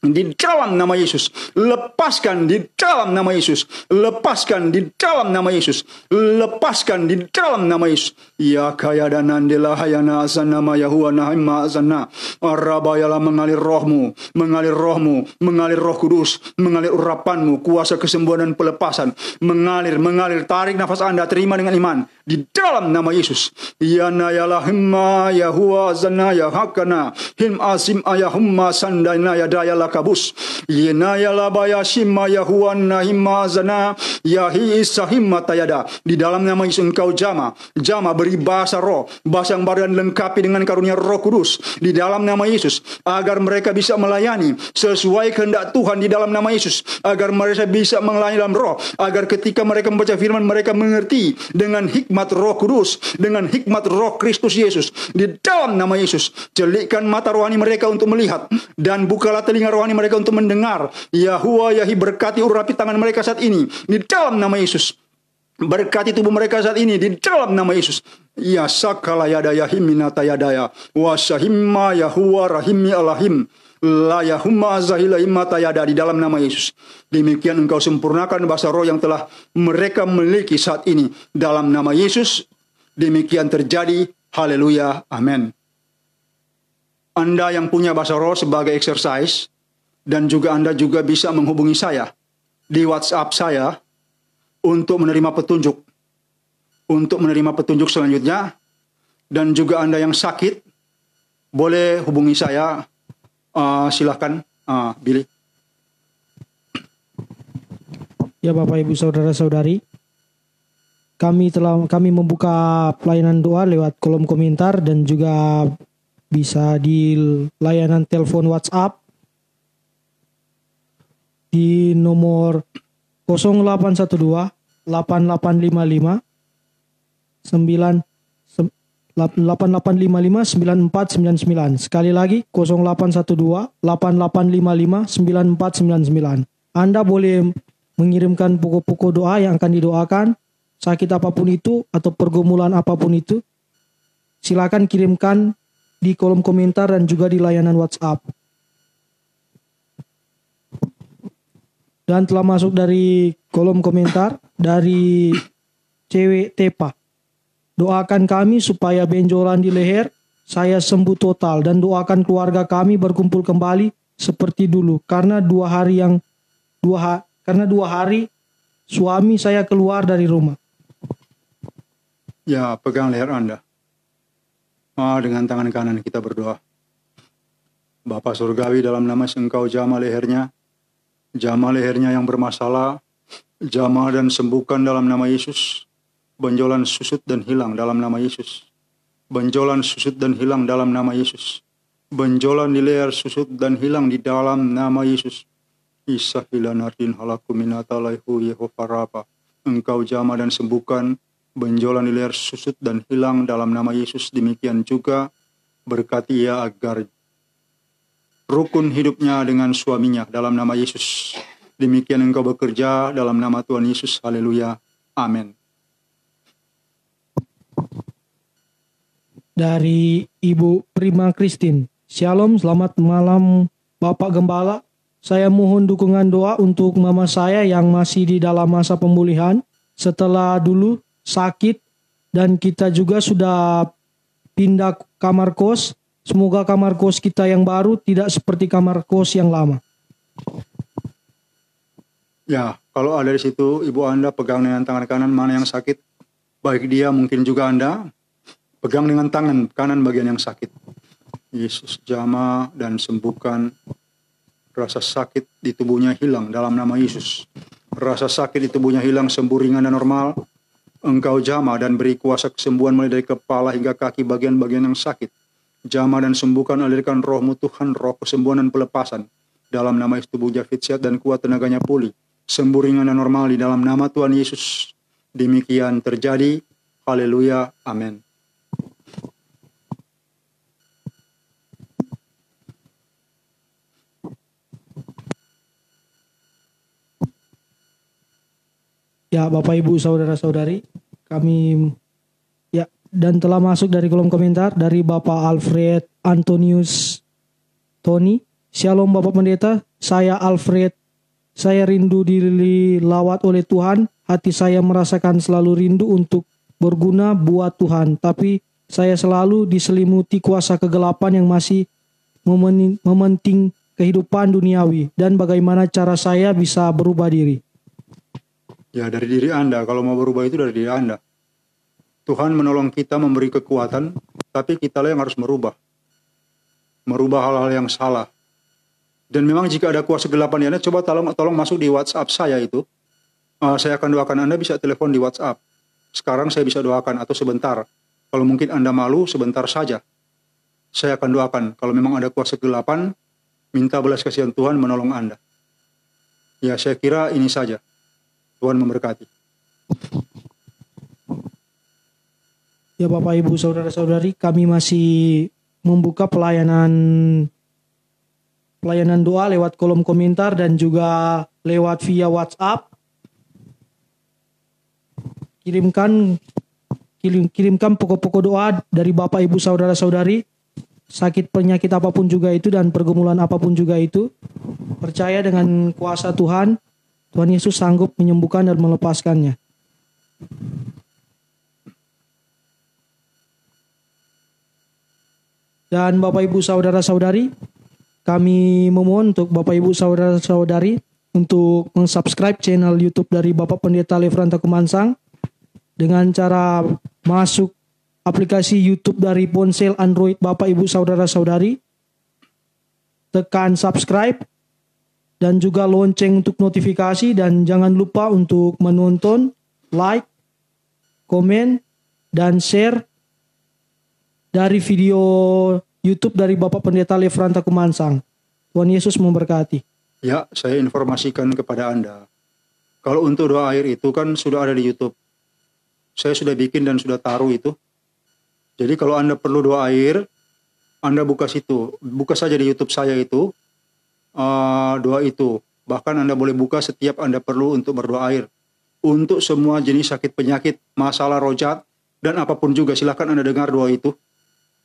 di dalam nama Yesus. Lepaskan di dalam nama Yesus. Lepaskan di dalam nama Yesus. Lepaskan di dalam nama Yesus. Ya kaya dan andela hayana asana ma Yahuwa nahima asana. Arabayala mengalir rohmu, mengalir rohmu, mengalir roh kudus, mengalir urapanmu, kuasa kesembuhan dan pelepasan. Mengalir, tarik nafas Anda, terima dengan iman. Di dalam nama Yesus. Ya nayala himma Yahuwa azana ya hakana. Him asim ayahumma sandayna ya dayala kabus yenaya labaya shima yahuwan nahima zana yahi isahimma tayada. Di dalam nama Yesus engkau jama beri bahasa roh, bahasa yang baru dan lengkapi dengan karunia Roh Kudus di dalam nama Yesus, agar mereka bisa melayani sesuai kehendak Tuhan di dalam nama Yesus, agar mereka bisa melayani dalam roh, agar ketika mereka membaca firman mereka mengerti dengan hikmat Roh Kudus, dengan hikmat Roh Kristus Yesus di dalam nama Yesus. Celikkan mata rohani mereka untuk melihat dan bukalah telinga rohani mereka untuk mendengar. Yahuwa yahi berkati urapi tangan mereka saat ini di dalam nama Yesus. Berkati tubuh mereka saat ini di dalam nama Yesus. Ya sakala yada yahiminata yadaya wasahimma Yahuwa rahimi alahim la yahumma azahilahimata yada di dalam nama Yesus. Demikian engkau sempurnakan bahasa roh yang telah mereka miliki saat ini dalam nama Yesus. Demikian terjadi. Haleluya. Amin. Anda yang punya bahasa roh sebagai exercise, dan juga Anda juga bisa menghubungi saya di WhatsApp saya untuk menerima petunjuk selanjutnya. Dan juga Anda yang sakit boleh hubungi saya. Silahkan Billy. Ya Bapak Ibu Saudara-saudari, kami membuka pelayanan doa lewat kolom komentar dan juga bisa di layanan telepon WhatsApp di nomor 0812 8855 9499. Sekali lagi 0812 8855 9499. Anda boleh mengirimkan pokok-pokok doa yang akan didoakan, sakit apapun itu atau pergumulan apapun itu. Silakan kirimkan di kolom komentar dan juga di layanan WhatsApp. Dan telah masuk dari kolom komentar dari Cewek Tepa. Doakan kami supaya benjolan di leher saya sembuh total, dan doakan keluarga kami berkumpul kembali seperti dulu. Karena dua hari suami saya keluar dari rumah. Ya, pegang leher Anda. Dengan tangan kanan kita berdoa. Bapa Surgawi, dalam nama Engkau jamah lehernya yang bermasalah, jamah dan sembuhkan dalam nama Yesus. Benjolan susut dan hilang dalam nama Yesus. Benjolan susut dan hilang dalam nama Yesus. Benjolan di leher susut dan hilang di dalam nama Yesus. Isahilanardin halakuminata laihu Yehovarapa. Engkau jamah dan sembuhkan benjolan di leher susut dan hilang dalam nama Yesus. Demikian juga berkati ia agar rukun hidupnya dengan suaminya dalam nama Yesus. Demikian engkau bekerja dalam nama Tuhan Yesus. Haleluya. Amin. Dari Ibu Prima Christine. Shalom, selamat malam Bapak Gembala. Saya mohon dukungan doa untuk mama saya yang masih di dalam masa pemulihan setelah dulu sakit, dan kita juga sudah pindah kamar kos. Semoga kamar kos kita yang baru tidak seperti kamar kos yang lama. Ya, Kalau ada di situ, ibu Anda pegang dengan tangan kanan mana yang sakit. Baik dia, mungkin juga Anda pegang dengan tangan kanan bagian yang sakit. Yesus jamah dan sembuhkan. Rasa sakit di tubuhnya hilang dalam nama Yesus. Rasa sakit di tubuhnya hilang, sembuh ringan dan normal. Engkau jamah dan beri kuasa kesembuhan mulai dari kepala hingga kaki bagian-bagian yang sakit. Jamah dan sembuhkan, alirkan rohmu Tuhan, roh kesembuhan dan pelepasan. Dalam nama Yesus tubuhnya fit, sehat dan kuat, tenaganya pulih. Sembuh ringan dan normal di dalam nama Tuhan Yesus. Demikian terjadi. Haleluya. Amin. Ya, Bapak Ibu saudara-saudari, kami dan telah masuk dari kolom komentar dari Bapak Alfred Antonius Tony. Shalom Bapak Pendeta, saya Alfred. Saya rindu dilawat oleh Tuhan. Hati saya merasakan selalu rindu untuk berguna buat Tuhan. Tapi saya selalu diselimuti kuasa kegelapan yang masih mementing kehidupan duniawi. Dan bagaimana cara saya bisa berubah diri? Ya, dari diri Anda. Kalau mau berubah itu dari diri Anda. Tuhan menolong kita, memberi kekuatan, tapi kita lah yang harus merubah. Merubah hal-hal yang salah. Dan memang jika ada kuasa kegelapan di Anda, coba tolong masuk di WhatsApp saya itu. Saya akan doakan Anda, bisa telepon di WhatsApp. Sekarang saya bisa doakan atau sebentar. Kalau mungkin Anda malu, sebentar saja. Saya akan doakan. Kalau memang ada kuasa kegelapan, minta belas kasihan Tuhan menolong Anda. Ya, saya kira ini saja. Tuhan memberkati. Ya Bapak Ibu saudara-saudari, kami masih membuka pelayanan doa lewat kolom komentar dan juga lewat via WhatsApp. Kirimkan pokok-pokok doa dari Bapak Ibu saudara-saudari, sakit penyakit apapun juga itu dan pergumulan apapun juga itu. Percaya dengan kuasa Tuhan, Tuhan Yesus sanggup menyembuhkan dan melepaskannya. Dan Bapak Ibu saudara-saudari, kami memohon untuk Bapak Ibu saudara-saudari untuk mensubscribe channel YouTube dari Bapak Pendeta Lefranta Kumansang dengan cara masuk aplikasi YouTube dari ponsel Android Bapak Ibu saudara-saudari, tekan subscribe dan juga lonceng untuk notifikasi, dan jangan lupa untuk menonton, like, komen, dan share dari video YouTube dari Bapak Pendeta Lefranta Kumansang. Tuhan Yesus memberkati. Ya, saya informasikan kepada Anda. Kalau untuk doa air itu kan sudah ada di YouTube. Saya sudah bikin dan sudah taruh itu. Jadi kalau Anda perlu doa air, Anda buka situ. Buka saja di YouTube saya itu. Doa itu. Bahkan Anda boleh buka setiap Anda perlu untuk berdoa air. Untuk semua jenis sakit penyakit, masalah rojat, dan apapun juga. Silakan Anda dengar doa itu.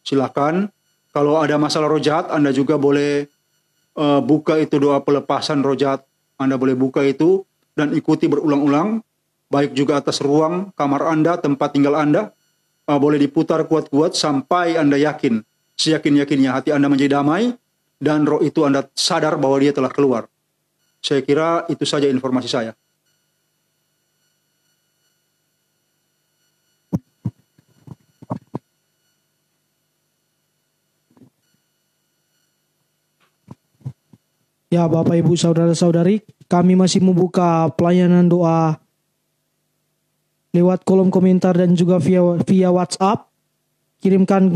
Silakan. Kalau ada masalah rojat, Anda juga boleh buka itu doa pelepasan rojat. Anda boleh buka itu dan ikuti berulang-ulang. Baik juga atas ruang kamar Anda, tempat tinggal Anda. Boleh diputar kuat-kuat sampai Anda yakin. Seyakin-yakinnya hati Anda menjadi damai. Dan roh itu Anda sadar bahwa dia telah keluar. Saya kira itu saja informasi saya. Ya Bapak Ibu saudara-saudari, kami masih membuka pelayanan doa lewat kolom komentar dan juga via WhatsApp. Kirimkan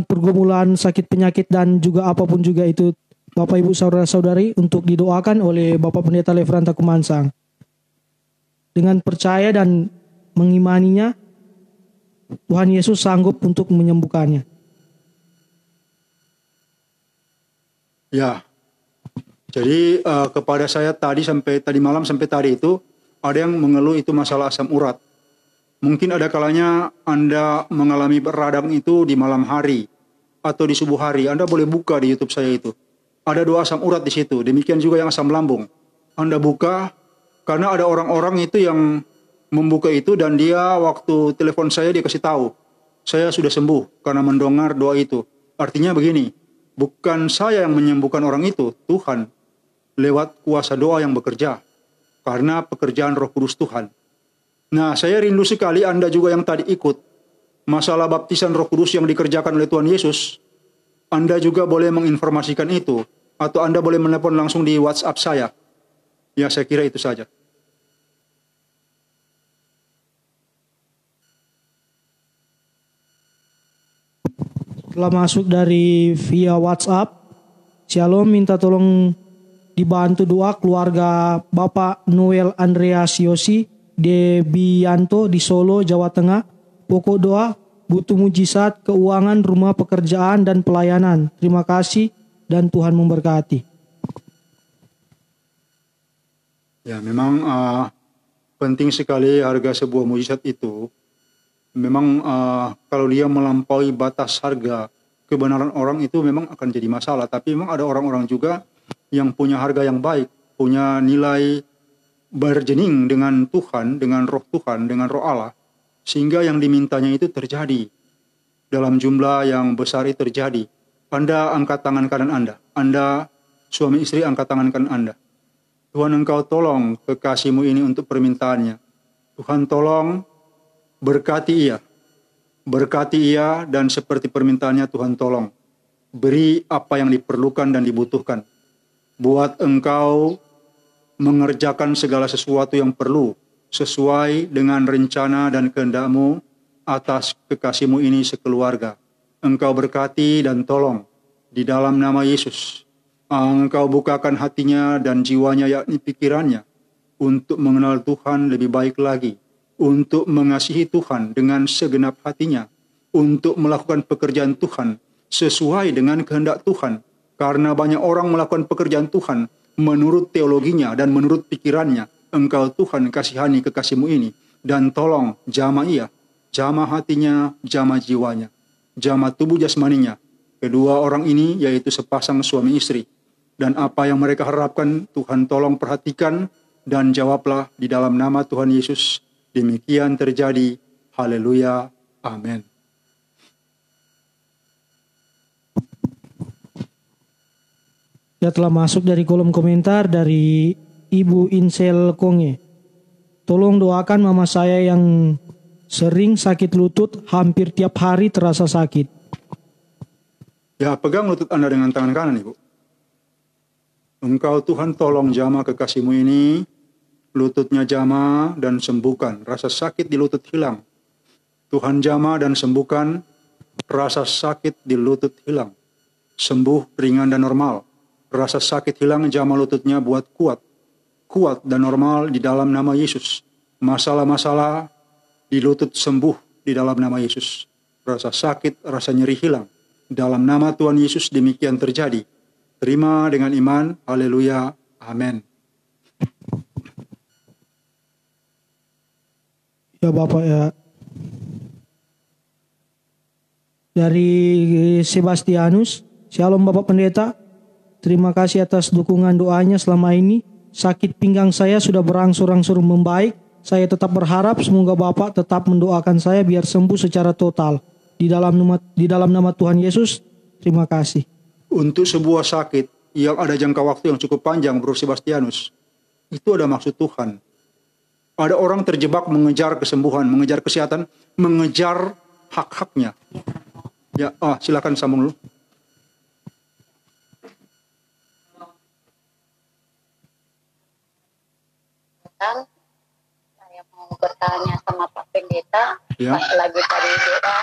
pergumulan, sakit penyakit dan juga apapun juga itu Bapak Ibu saudara-saudari untuk didoakan oleh Bapak Pendeta Lefranta Kumansang. Dengan percaya dan mengimaninya, Tuhan Yesus sanggup untuk menyembuhkannya. Ya, jadi kepada saya tadi malam sampai tadi itu ada yang mengeluh itu masalah asam urat. Mungkin ada kalanya Anda mengalami radang itu di malam hari atau di subuh hari. Anda boleh buka di YouTube saya itu. Ada doa asam urat di situ. Demikian juga yang asam lambung. Anda buka karena ada orang-orang itu yang membuka itu dan dia waktu telepon saya dia kasih tahu, saya sudah sembuh karena mendengar doa itu. Artinya begini, bukan saya yang menyembuhkan orang itu, Tuhan lewat kuasa doa yang bekerja. karena pekerjaan Roh Kudus Tuhan. Nah, saya rindu sekali Anda juga yang tadi ikut masalah baptisan Roh Kudus yang dikerjakan oleh Tuhan Yesus. Anda juga boleh menginformasikan itu, atau Anda boleh menelepon langsung di WhatsApp saya. Ya, saya kira itu saja. Telah masuk dari via WhatsApp. Shalom, minta tolong dibantu doa keluarga Bapak Noel Andreas Yosi Debianto di Solo, Jawa Tengah. Pokok doa, butuh mujizat, keuangan, rumah pekerjaan, dan pelayanan. Terima kasih dan Tuhan memberkati. Ya, memang penting sekali harga sebuah mujizat itu. Memang kalau dia melampaui batas harga kebenaran orang itu memang akan jadi masalah. Tapi memang ada orang-orang juga yang punya harga yang baik, punya nilai berjening dengan Tuhan, dengan roh Tuhan, dengan roh Allah. Sehingga yang dimintanya itu terjadi. Dalam jumlah yang besar itu terjadi. Anda angkat tangan kanan Anda. Anda suami istri angkat tangan kanan Anda. Tuhan, Engkau tolong kekasihmu ini untuk permintaannya. Tuhan tolong berkati ia. Berkati ia dan seperti permintaannya Tuhan tolong. Beri apa yang diperlukan dan dibutuhkan. Buat Engkau mengerjakan segala sesuatu yang perlu sesuai dengan rencana dan kehendak-Mu atas kekasihmu ini sekeluarga. Engkau berkati dan tolong di dalam nama Yesus. Engkau bukakan hatinya dan jiwanya, yakni pikirannya, untuk mengenal Tuhan lebih baik lagi, untuk mengasihi Tuhan dengan segenap hatinya, untuk melakukan pekerjaan Tuhan sesuai dengan kehendak Tuhan. Karena banyak orang melakukan pekerjaan Tuhan menurut teologinya dan menurut pikirannya. Engkau Tuhan kasihani kekasihmu ini, dan tolong jamah ia, jamah hatinya, jamah jiwanya, jamah tubuh jasmaninya. Kedua orang ini yaitu sepasang suami istri. Dan apa yang mereka harapkan Tuhan tolong perhatikan dan jawablah di dalam nama Tuhan Yesus. Demikian terjadi. Haleluya. Amin. Ya, telah masuk dari kolom komentar dari Ibu Insel Konge. Tolong doakan mama saya yang sering sakit lutut, hampir tiap hari terasa sakit. Ya, pegang lutut Anda dengan tangan kanan, Ibu. Engkau Tuhan tolong jamah kekasihmu ini, lututnya jamah dan sembuhkan, rasa sakit di lutut hilang. Tuhan jamah dan sembuhkan, rasa sakit di lutut hilang. Sembuh, ringan dan normal. Rasa sakit hilang, jamah lututnya buat kuat. Kuat dan normal di dalam nama Yesus. Masalah-masalah di lutut sembuh di dalam nama Yesus. Rasa sakit, rasa nyeri hilang. Dalam nama Tuhan Yesus demikian terjadi. Terima dengan iman. Haleluya. Amin. Ya Bapak ya. Dari Sebastianus. Shalom Bapak Pendeta. Terima kasih atas dukungan doanya selama ini. Sakit pinggang saya sudah berangsur-angsur membaik. Saya tetap berharap semoga Bapak tetap mendoakan saya biar sembuh secara total. Di dalam nama Tuhan Yesus, terima kasih. Untuk sebuah sakit yang ada jangka waktu yang cukup panjang, Bro Sebastianus, itu ada maksud Tuhan. Ada orang terjebak mengejar kesembuhan, mengejar kesehatan, mengejar hak-haknya. Ya, silakan sambung dulu. Saya mau bertanya sama Pak Pendeta, Ya. pas lagi tadi doa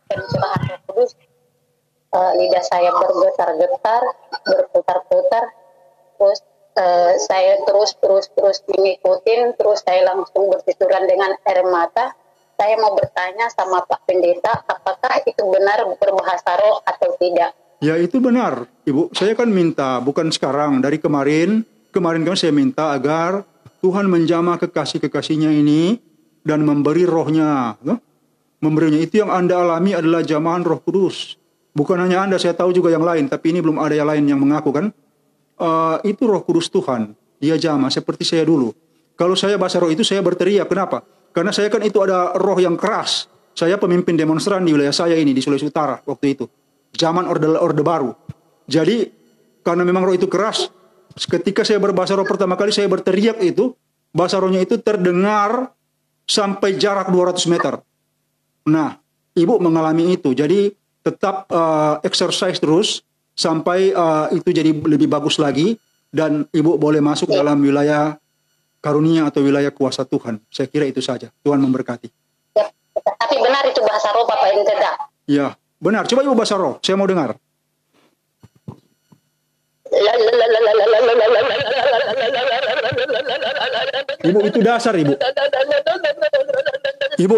pencurahan Roh Kudus, lidah saya bergetar-getar, berputar-putar, terus saya terus mengikutin, terus saya langsung berpisuran dengan air mata. Saya mau bertanya sama Pak Pendeta, apakah itu benar berbahasa roh atau tidak? Ya, itu benar, Ibu. Saya kan minta, bukan sekarang, dari kemarin kan saya minta agar Tuhan menjamah kekasih-kekasihnya ini dan memberi rohnya. Memberinya. Itu yang Anda alami adalah jamahan Roh Kudus. Bukan hanya Anda, saya tahu juga yang lain. Tapi ini belum ada yang lain yang mengaku kan. Itu Roh Kudus Tuhan. Dia jamah seperti saya dulu. Kalau saya bahasa roh itu saya berteriak. Kenapa? Karena saya kan itu ada roh yang keras. Saya pemimpin demonstran di wilayah saya ini, di Sulawesi Utara waktu itu. Zaman Orde Baru. Jadi karena memang roh itu keras, ketika saya berbahasa roh pertama kali saya berteriak itu, bahasa rohnya itu terdengar sampai jarak 200 meter. Nah, ibu mengalami itu. Jadi tetap exercise terus sampai itu jadi lebih bagus lagi. Dan ibu boleh masuk dalam wilayah karunia atau wilayah kuasa Tuhan. Saya kira itu saja. Tuhan memberkati. Ya, tapi benar itu bahasa roh Bapak yang tidak. Ya, benar. Coba ibu bahasa roh. Saya mau dengar. Ibu itu dasar, ibu. Ibu.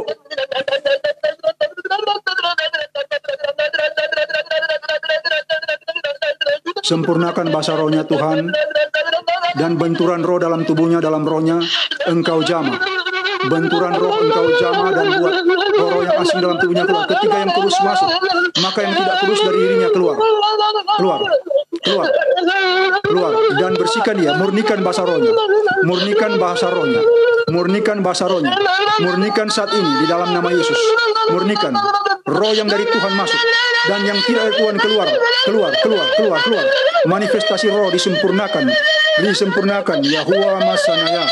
Sempurnakan bahasa rohnya Tuhan. Dan benturan roh dalam tubuhnya, dalam rohnya, engkau jamah. Benturan roh engkau jamah dan buat roh yang asing dalam tubuhnya keluar. Ketika yang kudus masuk, maka yang tidak kudus dari dirinya keluar. Keluar. Keluar. Keluar. Dan bersihkan dia. Murnikan bahasa rohnya. Murnikan bahasa rohnya. Murnikan bahasa rohnya. Murnikan saat ini di dalam nama Yesus. Murnikan. Roh yang dari Tuhan masuk. Dan yang tidak dari Tuhan keluar. Keluar. Keluar. Keluar. Keluar. Manifestasi roh disempurnakan. Disempurnakan. Yahuwa masanaya.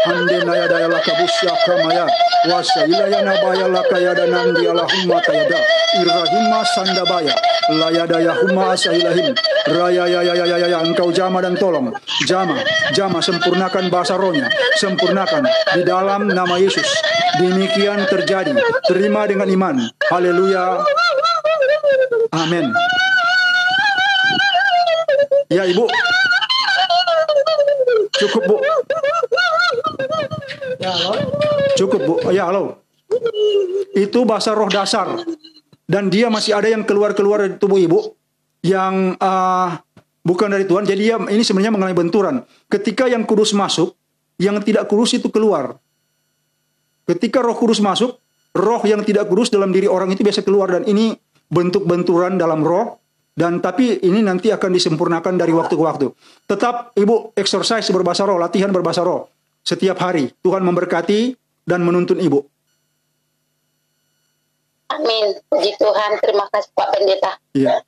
Hande naya daya lakabusya kamaya. Wasa ilaya nabaya lakaya dan nandi alahumma kayada. Irahimma sandabaya. Layada yahumma asailahim. Raya ya ya ya ya ya. Engkau jama dan tolong. Jama. Jama. Sempurnakan bahasa rohnya. Sempurnakan. Di dalam nama Yesus. Demikian terjadi. Terima dengan iman. Haleluya. Amin. Ya ibu. Cukup bu. Cukup bu. Ya halo. Itu bahasa roh dasar. Dan dia masih ada yang keluar-keluar dari tubuh ibu. Yang bukan dari Tuhan. Jadi dia ini sebenarnya mengalami benturan. Ketika yang kudus masuk. Yang tidak kudus itu keluar. Ketika roh kudus masuk. Roh yang tidak kudus dalam diri orang itu biasa keluar. Dan ini bentuk benturan dalam roh. Dan tapi ini nanti akan disempurnakan dari waktu ke waktu. Tetap ibu exercise berbahasa roh, latihan berbahasa roh setiap hari. Tuhan memberkati dan menuntun ibu. Amin. Puji Tuhan. Terima kasih Pak Pendeta. Iya.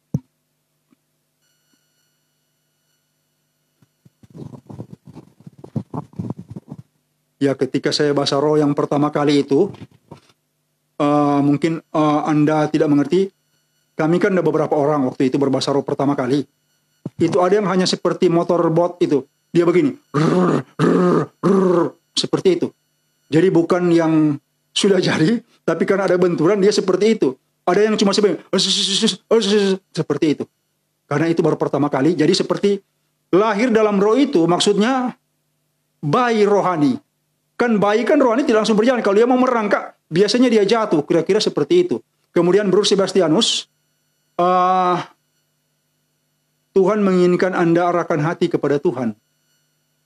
Ya ketika saya bahasa roh yang pertama kali itu, mungkin Anda tidak mengerti. Kami kan ada beberapa orang waktu itu berbahasa roh pertama kali. Itu ada yang hanya seperti motorbot itu. Dia begini. Seperti itu. Jadi bukan yang sudah jadi. Tapi kan ada benturan dia seperti itu. Ada yang cuma seperti itu. Karena itu baru pertama kali. Jadi seperti lahir dalam roh itu maksudnya bayi rohani. Kan bayi kan rohani tidak langsung berjalan. Kalau dia mau merangkak biasanya dia jatuh. Kira-kira seperti itu. Kemudian Bror Sebastianus. Tuhan menginginkan Anda arahkan hati kepada Tuhan.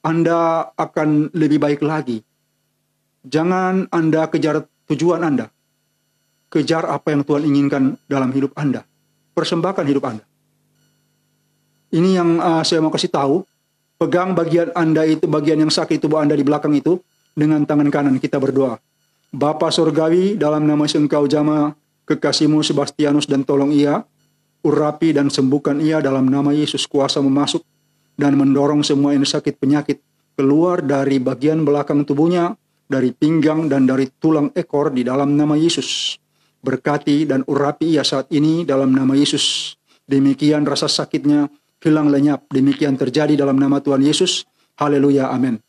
Anda akan lebih baik lagi. Jangan Anda kejar tujuan Anda. Kejar apa yang Tuhan inginkan dalam hidup Anda. Persembahkan hidup Anda. Ini yang saya mau kasih tahu. Pegang bagian Anda itu, bagian yang sakit tubuh Anda di belakang itu. Dengan tangan kanan kita berdoa. Bapa Surgawi, dalam nama Engkau jama kekasihmu Sebastianus dan tolong ia. Urapi dan sembuhkan ia dalam nama Yesus. Kuasa memasuk dan mendorong semua yang sakit penyakit keluar dari bagian belakang tubuhnya, dari pinggang dan dari tulang ekor di dalam nama Yesus. Berkati dan urapi ia saat ini dalam nama Yesus. Demikian rasa sakitnya hilang lenyap. Demikian terjadi dalam nama Tuhan Yesus. Haleluya, amin.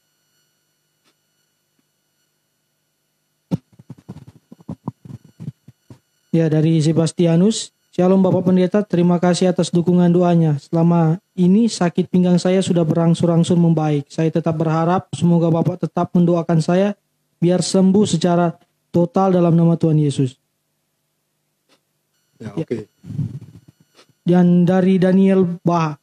Ya, dari Sebastianus. Shalom Bapak Pendeta, terima kasih atas dukungan doanya. Selama ini sakit pinggang saya sudah berangsur-angsur membaik. Saya tetap berharap semoga Bapak tetap mendoakan saya biar sembuh secara total dalam nama Tuhan Yesus. Ya, oke. Dan dari Daniel Bara,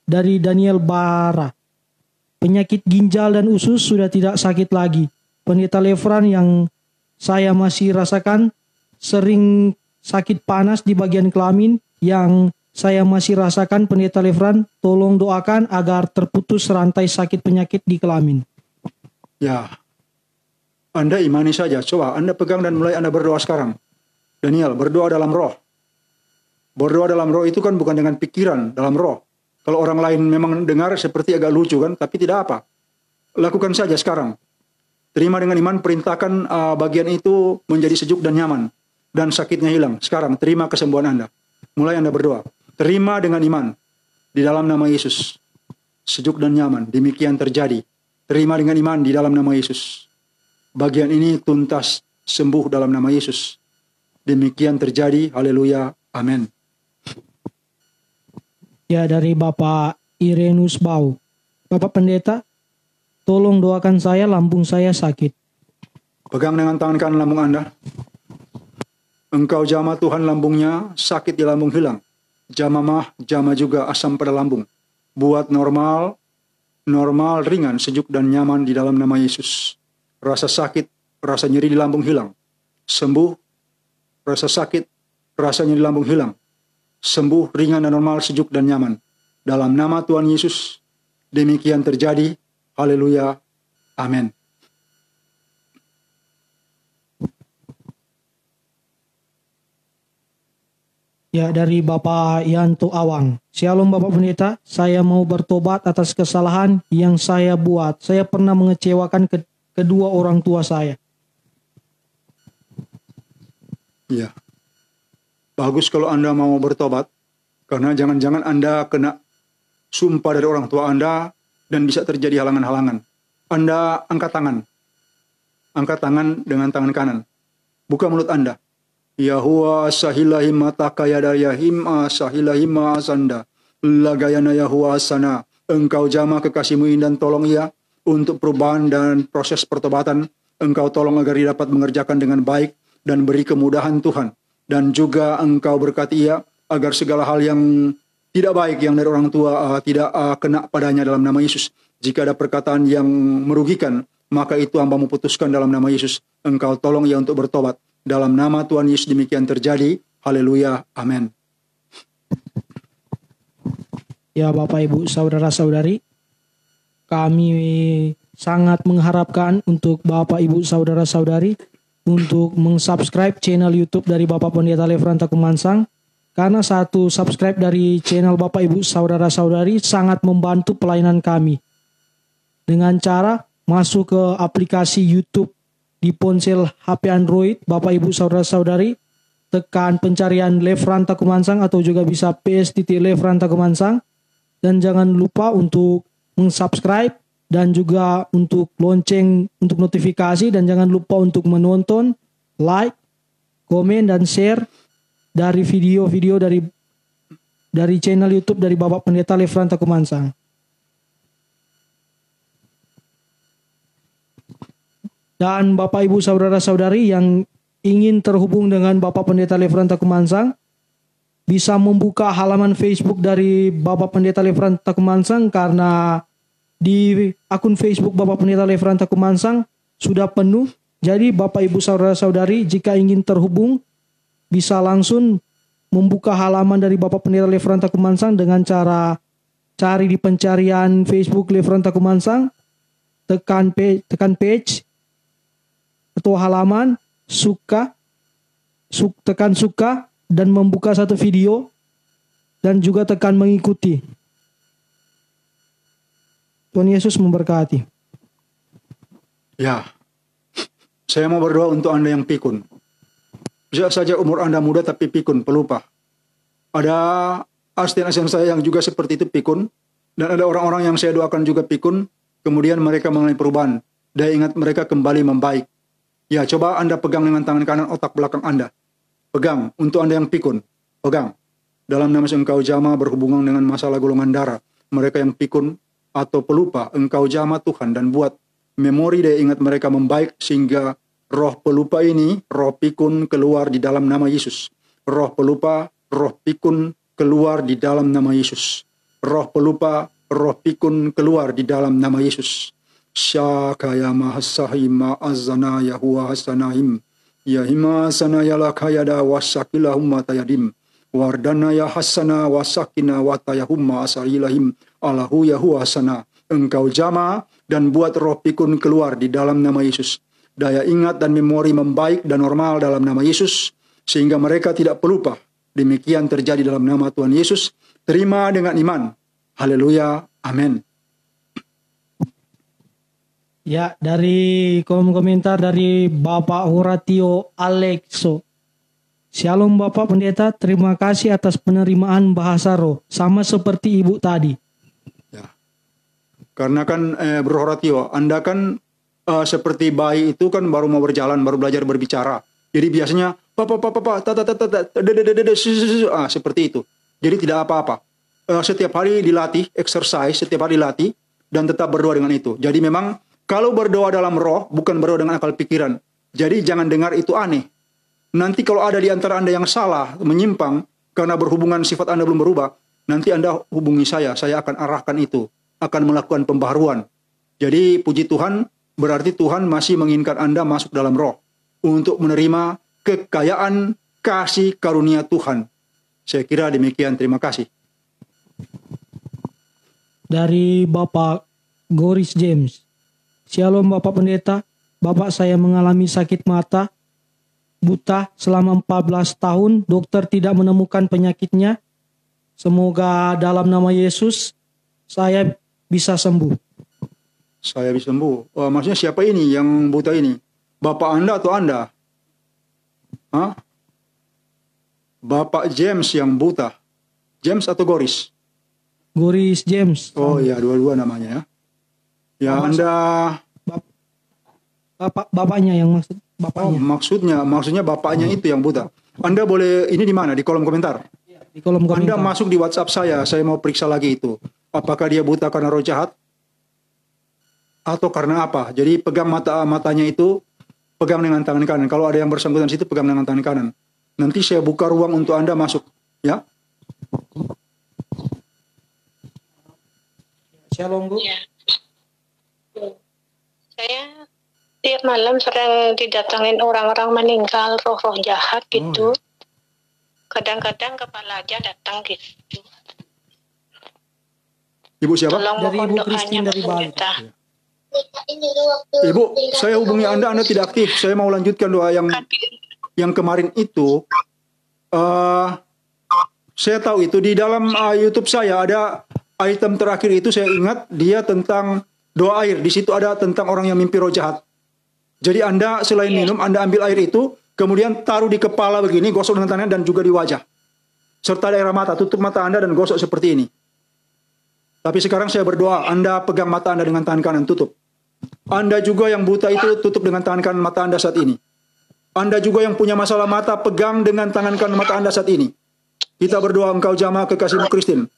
penyakit ginjal dan usus sudah tidak sakit lagi. Pendeta Lefran yang saya masih rasakan sering sakit panas di bagian kelamin yang saya masih rasakan. Pendeta Lefran, tolong doakan agar terputus rantai sakit penyakit di kelamin. Ya, Anda imani saja. Coba Anda pegang dan mulai Anda berdoa sekarang. Daniel, berdoa dalam roh. Berdoa dalam roh itu kan bukan dengan pikiran, dalam roh. Kalau orang lain memang dengar seperti agak lucu kan, tapi tidak apa. Lakukan saja sekarang. Terima dengan iman, perintahkan bagian itu menjadi sejuk dan nyaman. Dan sakitnya hilang. Sekarang terima kesembuhan Anda. Mulai Anda berdoa. Terima dengan iman. Di dalam nama Yesus. Sejuk dan nyaman. Demikian terjadi. Terima dengan iman di dalam nama Yesus. Bagian ini tuntas sembuh dalam nama Yesus. Demikian terjadi. Haleluya. Amin. Ya, dari Bapak Irenus Bau. Bapak Pendeta, tolong doakan saya, lambung saya sakit. Pegang dengan tangan kanan lambung Anda. Engkau jamah Tuhan lambungnya, sakit di lambung hilang. Jamah mah, jamah juga asam pada lambung. Buat normal, ringan, sejuk dan nyaman di dalam nama Yesus. Rasa sakit, rasa nyeri di lambung hilang. Sembuh, rasa sakit, rasa nyeri di lambung hilang. Sembuh, ringan dan normal, sejuk dan nyaman. Dalam nama Tuhan Yesus, demikian terjadi. Haleluya. Amin. Ya, dari Bapak Yanto Awang. Shalom Bapak Pendeta, saya mau bertobat atas kesalahan yang saya buat. Saya pernah mengecewakan kedua orang tua saya. Ya. Bagus kalau Anda mau bertobat. Karena jangan-jangan Anda kena sumpah dari orang tua Anda dan bisa terjadi halangan-halangan. Anda angkat tangan. Angkat tangan dengan tangan kanan. Buka mulut Anda. Yahuwa sahilahim matakayada yahim sahilahim asanda lagayana Yahuwa sana. Engkau jamah kekasihmu ini dan tolong ia untuk perubahan dan proses pertobatan. Engkau tolong agar ia dapat mengerjakan dengan baik dan beri kemudahan Tuhan. Dan juga engkau berkati ia agar segala hal yang tidak baik yang dari orang tua tidak kena padanya dalam nama Yesus. Jika ada perkataan yang merugikan, maka itu hamba-Mu putuskan dalam nama Yesus. Engkau tolong ia untuk bertobat. Dalam nama Tuhan Yesus demikian terjadi. Haleluya. Amin. Ya Bapak Ibu Saudara-saudari, kami sangat mengharapkan untuk Bapak Ibu Saudara-saudari untuk meng-subscribe channel YouTube dari Bapak Pendeta Lefranta Kumansang. Karena satu subscribe dari channel Bapak Ibu Saudara-saudari sangat membantu pelayanan kami. Dengan cara masuk ke aplikasi YouTube di ponsel HP Android, Bapak Ibu Saudara-saudari, tekan pencarian Lefranta Kumansang atau juga bisa ps.lefranta Kumansang. Dan jangan lupa untuk meng-subscribe dan juga untuk lonceng untuk notifikasi, dan jangan lupa untuk menonton, like, komen dan share dari video-video dari channel YouTube dari Bapak Pendeta Lefranta Kumansang. Dan Bapak Ibu Saudara-saudari yang ingin terhubung dengan Bapak Pendeta Lefranta Kumansang, bisa membuka halaman Facebook dari Bapak Pendeta Lefranta Kumansang, karena di akun Facebook Bapak Pendeta Lefranta Kumansang sudah penuh. Jadi Bapak Ibu Saudara-saudari jika ingin terhubung, bisa langsung membuka halaman dari Bapak Pendeta Lefranta Kumansang dengan cara cari di pencarian Facebook Lefranta Kumansang, tekan page atau halaman, tekan suka dan membuka satu video, dan juga tekan mengikuti. Tuhan Yesus memberkati. Ya, saya mau berdoa untuk Anda yang pikun. Bisa saja umur Anda muda tapi pikun, pelupa. Ada asisten-asisten saya yang juga seperti itu, pikun. Dan ada orang-orang yang saya doakan juga pikun. Kemudian mereka mengalami perubahan. Daya ingat mereka kembali membaik. Ya, coba Anda pegang dengan tangan kanan otak belakang Anda. Pegang, untuk Anda yang pikun. Pegang. Dalam nama engkau jama berhubungan dengan masalah golongan darah. Mereka yang pikun atau pelupa, engkau jama Tuhan dan buat memori daya ingat mereka membaik sehingga roh pelupa ini, roh pikun keluar di dalam nama Yesus. Roh pelupa, roh pikun keluar di dalam nama Yesus. Roh pelupa, roh pikun keluar di dalam nama Yesus. Syakaya mahasahima azana yahuwa hasanahim. Yahima sanaya lakayada wasakilahum matayadim. Wardana ya hasana wasakina watayahumma asailahim alahu yahuwa hasana. Engkau jama dan buat roh pikun keluar di dalam nama Yesus. Daya ingat dan memori membaik dan normal dalam nama Yesus, sehingga mereka tidak pelupa. Demikian terjadi dalam nama Tuhan Yesus. Terima dengan iman. Haleluya. Amin. Ya, dari kolom komentar dari Bapak Horatio Alexo. Shalom Bapak Pendeta, terima kasih atas penerimaan bahasa roh, sama seperti Ibu tadi. Ya. Karena kan Bro Horatio, Anda kan seperti bayi itu kan baru mau berjalan, baru belajar berbicara. Jadi biasanya seperti itu. Jadi tidak apa-apa. Setiap hari dilatih, exercise, setiap hari dilatih dan tetap berdoa dengan itu. Jadi memang kalau berdoa dalam roh, bukan berdoa dengan akal pikiran. Jadi jangan dengar itu aneh. Nanti kalau ada di antara Anda yang salah, menyimpang, karena berhubungan sifat Anda belum berubah, nanti Anda hubungi saya akan arahkan itu, akan melakukan pembaharuan. Jadi puji Tuhan, berarti Tuhan masih menginginkan Anda masuk dalam roh, untuk menerima kekayaan kasih karunia Tuhan. Saya kira demikian, terima kasih. Dari Bapak Goris James. Shalom Bapak Pendeta, Bapak saya mengalami sakit mata, buta selama 14 tahun, dokter tidak menemukan penyakitnya. Semoga dalam nama Yesus saya bisa sembuh. Saya bisa sembuh. Maksudnya siapa ini yang buta ini? Bapak Anda atau Anda? Hah? Bapak James yang buta. James atau Goris? Goris James. Oh iya, dua-dua namanya ya. Ya, Anda bapaknya yang maksud bapaknya. Maksudnya bapaknya itu yang buta. Anda boleh ini di mana? Di kolom komentar. Di kolom komentar. Anda masuk di WhatsApp saya mau periksa lagi itu. Apakah dia buta karena roh jahat? Atau karena apa? Jadi pegang matanya itu, pegang dengan tangan kanan. Kalau ada yang bersangkutan situ, pegang dengan tangan kanan. Nanti saya buka ruang untuk Anda masuk, ya. Shalom Bu. Ya. Saya tiap malam sering didatangin orang-orang meninggal, roh-roh jahat gitu. Ya. Kadang-kadang kepala aja datang gitu. Ibu siapa? Tolong Dari mohon Ibu doanya, Christine dari Bali. Pendeta. Ibu, saya hubungi Anda tidak aktif. Saya mau lanjutkan doa yang kemarin itu. Saya tahu itu di dalam YouTube saya ada item terakhir itu, saya ingat dia tentang doa air. Di situ ada tentang orang yang mimpi roh jahat. Jadi Anda selain minum, Anda ambil air itu, kemudian taruh di kepala begini, gosok dengan tangan dan juga di wajah. Serta daerah mata, tutup mata Anda dan gosok seperti ini. Tapi sekarang saya berdoa, Anda pegang mata Anda dengan tangan kanan, tutup. Anda juga yang buta itu tutup dengan tangan kanan mata Anda saat ini. Anda juga yang punya masalah mata, pegang dengan tangan kanan mata Anda saat ini. Kita berdoa, engkau jamaah kekasihmu Kristin.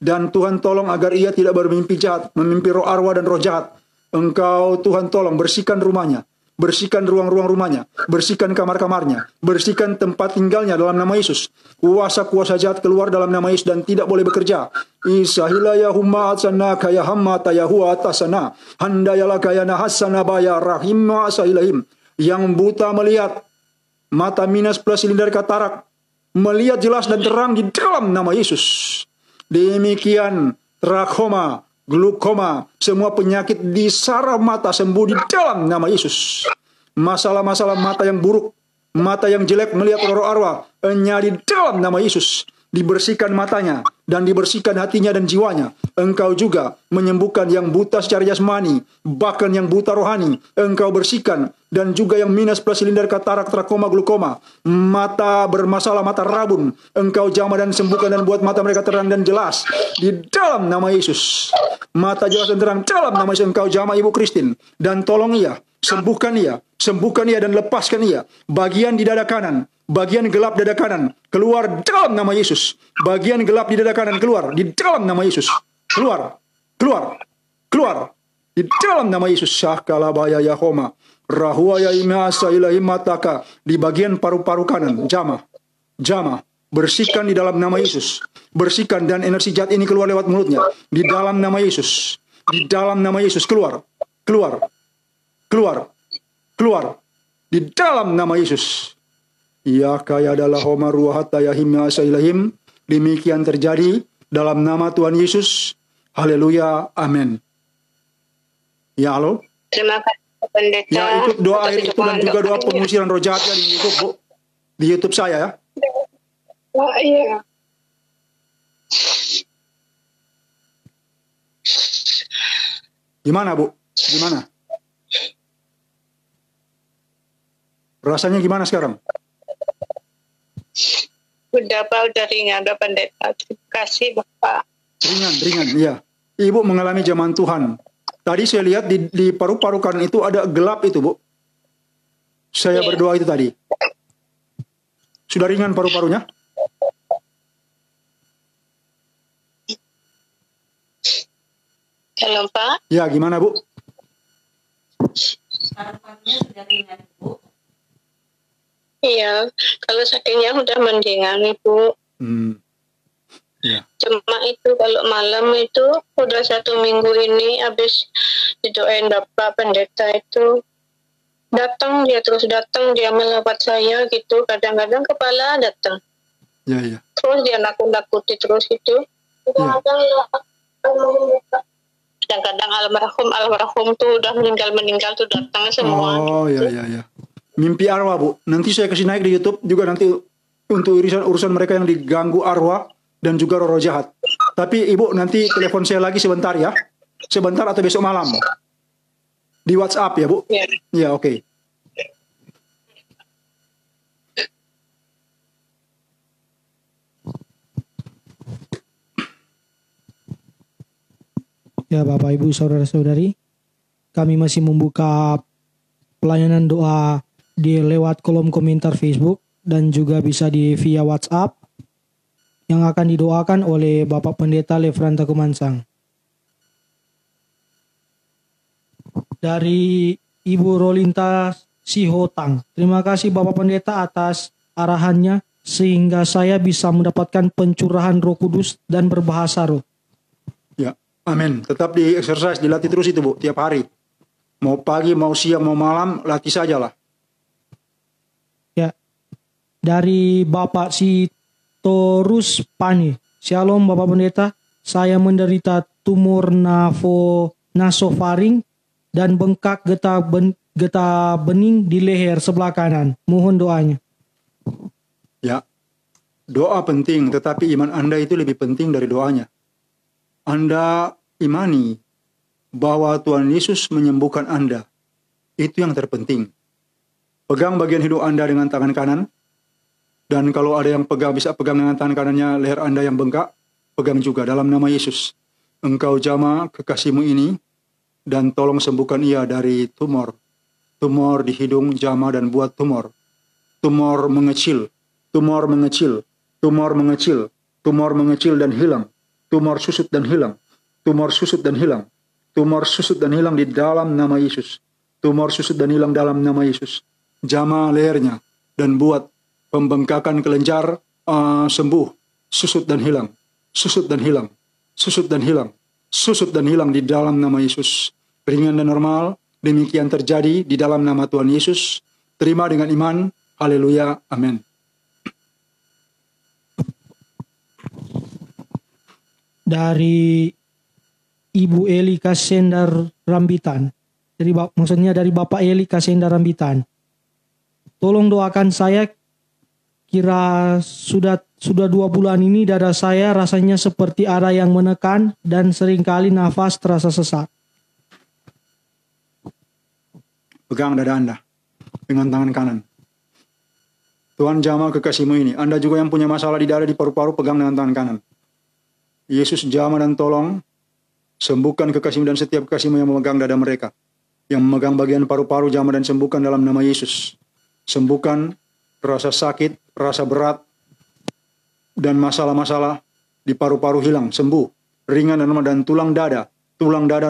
Dan Tuhan tolong agar ia tidak bermimpi jahat, memimpi roh arwah dan roh jahat. Engkau Tuhan tolong bersihkan rumahnya. Bersihkan ruang-ruang rumahnya, bersihkan kamar-kamarnya, bersihkan tempat tinggalnya dalam nama Yesus. Kuasa-kuasa jahat keluar dalam nama Yesus dan tidak boleh bekerja. Isahilaya humma atsana kaya hamma tayahua atasana. Handayala kaya nahasana baya rahimma asahilahim. Yang buta melihat, mata minus plus silinder katarak, melihat jelas dan terang di dalam nama Yesus. Demikian trakoma, glukoma, semua penyakit di saraf mata sembuh di dalam nama Yesus. Masalah-masalah mata yang buruk, mata yang jelek melihat roh arwah, di dalam nama Yesus. Dibersihkan matanya dan dibersihkan hatinya dan jiwanya. Engkau juga menyembuhkan yang buta secara jasmani, bahkan yang buta rohani. Engkau bersihkan, dan juga yang minus plus silinder katarak, trakoma, glukoma, mata bermasalah, mata rabun. Engkau jamah dan sembuhkan dan buat mata mereka terang dan jelas di dalam nama Yesus. Mata jelas dan terang dalam nama Yesus. Engkau jamah Ibu Christine dan tolong ia, sembuhkan ia dan lepaskan ia. Bagian di dada kanan, bagian gelap dada kanan, keluar dalam nama Yesus. Bagian gelap di dada kanan, keluar di dalam nama Yesus. Keluar, keluar, keluar di dalam nama Yesus. Syakalabaya Yahoma, Rahuaya imasa ilahi mataka. Di bagian paru-paru kanan, jamah, bersihkan di dalam nama Yesus. Bersihkan dan energi jahat ini keluar lewat mulutnya. Di dalam nama Yesus. Di dalam nama Yesus, keluar, keluar, keluar, keluar. Di dalam nama Yesus. Ya kaya adalah homa ruahata yahim asailahim. Demikian terjadi dalam nama Tuhan Yesus. Haleluya, amin. Ya, halo. Terima kasih Pendeta. Ya, ikut doa air itu dan juga doa pengusiran roh jahatnya di YouTube, Bu. Di YouTube saya ya. Oh iya. Gimana, Bu? Gimana? Rasanya gimana sekarang? Udah Pak, udah ringan, udah pendeta. Terima kasih Bapak. Ringan, iya. Ibu mengalami zaman Tuhan. Tadi saya lihat di paru-paru kanan itu ada gelap itu, Bu. Saya berdoa itu tadi. Sudah ringan paru-parunya? Halo Pak. Ya, gimana Bu? Paru-parunya sudah ringan, Bu. Iya, kalau sakitnya udah mendingan Ibu. Ya. Cuma itu kalau malam itu udah 1 minggu ini habis didoain Bapak pendeta itu datang, dia terus datang, dia melawat saya gitu. Kadang-kadang kepala datang. Ya. Terus dia nakut-nakuti terus gitu. Kadang-kadang almarhum tuh udah meninggal tuh datang semua. Oh, ya. Mimpi arwah, Bu. Nanti saya kasih naik di YouTube juga nanti untuk urusan mereka yang diganggu arwah dan juga roh jahat. Tapi Ibu nanti telepon saya lagi sebentar ya. Sebentar atau besok malam. Di WhatsApp ya, Bu? Ya. Ya, oke. Ya Bapak Ibu Saudara-saudari, kami masih membuka pelayanan doa di lewat kolom komentar Facebook dan juga bisa via WhatsApp yang akan didoakan oleh Bapak Pendeta Lefranta Kumansang. Dari Ibu Rolinta Sihotang, terima kasih Bapak Pendeta atas arahannya sehingga saya bisa mendapatkan pencurahan Roh Kudus dan berbahasa roh. Ya, amin. Tetap di exercise, dilatih terus itu, Bu, tiap hari. Mau pagi, mau siang, mau malam, latih sajalah. Ya. Dari Bapak Sitorus Pani. Shalom Bapak Pendeta, saya menderita tumor nasofaring dan bengkak getah bening di leher sebelah kanan. Mohon doanya. Ya, doa penting, tetapi iman Anda itu lebih penting dari doanya. Anda imani bahwa Tuhan Yesus menyembuhkan Anda. Itu yang terpenting. Pegang bagian hidung Anda dengan tangan kanan. Dan kalau ada yang bisa pegang dengan tangan kanannya leher Anda yang bengkak, pegang juga dalam nama Yesus. Engkau jamah kekasihmu ini dan tolong sembuhkan ia dari tumor. Tumor di hidung, jamah dan buat tumor. Tumor mengecil dan hilang. Tumor susut dan hilang. Tumor susut dan hilang. Tumor susut dan hilang di dalam nama Yesus. Tumor susut dan hilang dalam nama Yesus. Jamah lehernya dan buat pembengkakan kelenjar sembuh. Susut dan hilang. Susut dan hilang. Susut dan hilang. Susut dan hilang di dalam nama Yesus. Ringan dan normal. Demikian terjadi di dalam nama Tuhan Yesus. Terima dengan iman. Haleluya. Amin. Dari Ibu Eli Kasendar Rambitan. Maksudnya dari Bapak Eli Kasendar Rambitan. Tolong doakan saya, kira sudah 2 bulan ini dada saya rasanya seperti ada yang menekan dan seringkali nafas terasa sesak. Pegang dada Anda dengan tangan kanan. Tuhan jamah kekasihmu ini. Anda juga yang punya masalah di dada, di paru-paru, pegang dengan tangan kanan. Yesus jamah dan tolong sembuhkan kekasihmu dan setiap kekasihmu yang memegang dada mereka. Yang memegang bagian paru-paru, jamah dan sembuhkan dalam nama Yesus. Sembuhkan rasa sakit, rasa berat, dan masalah-masalah di paru-paru hilang, sembuh. Ringan dan normal, dan tulang dada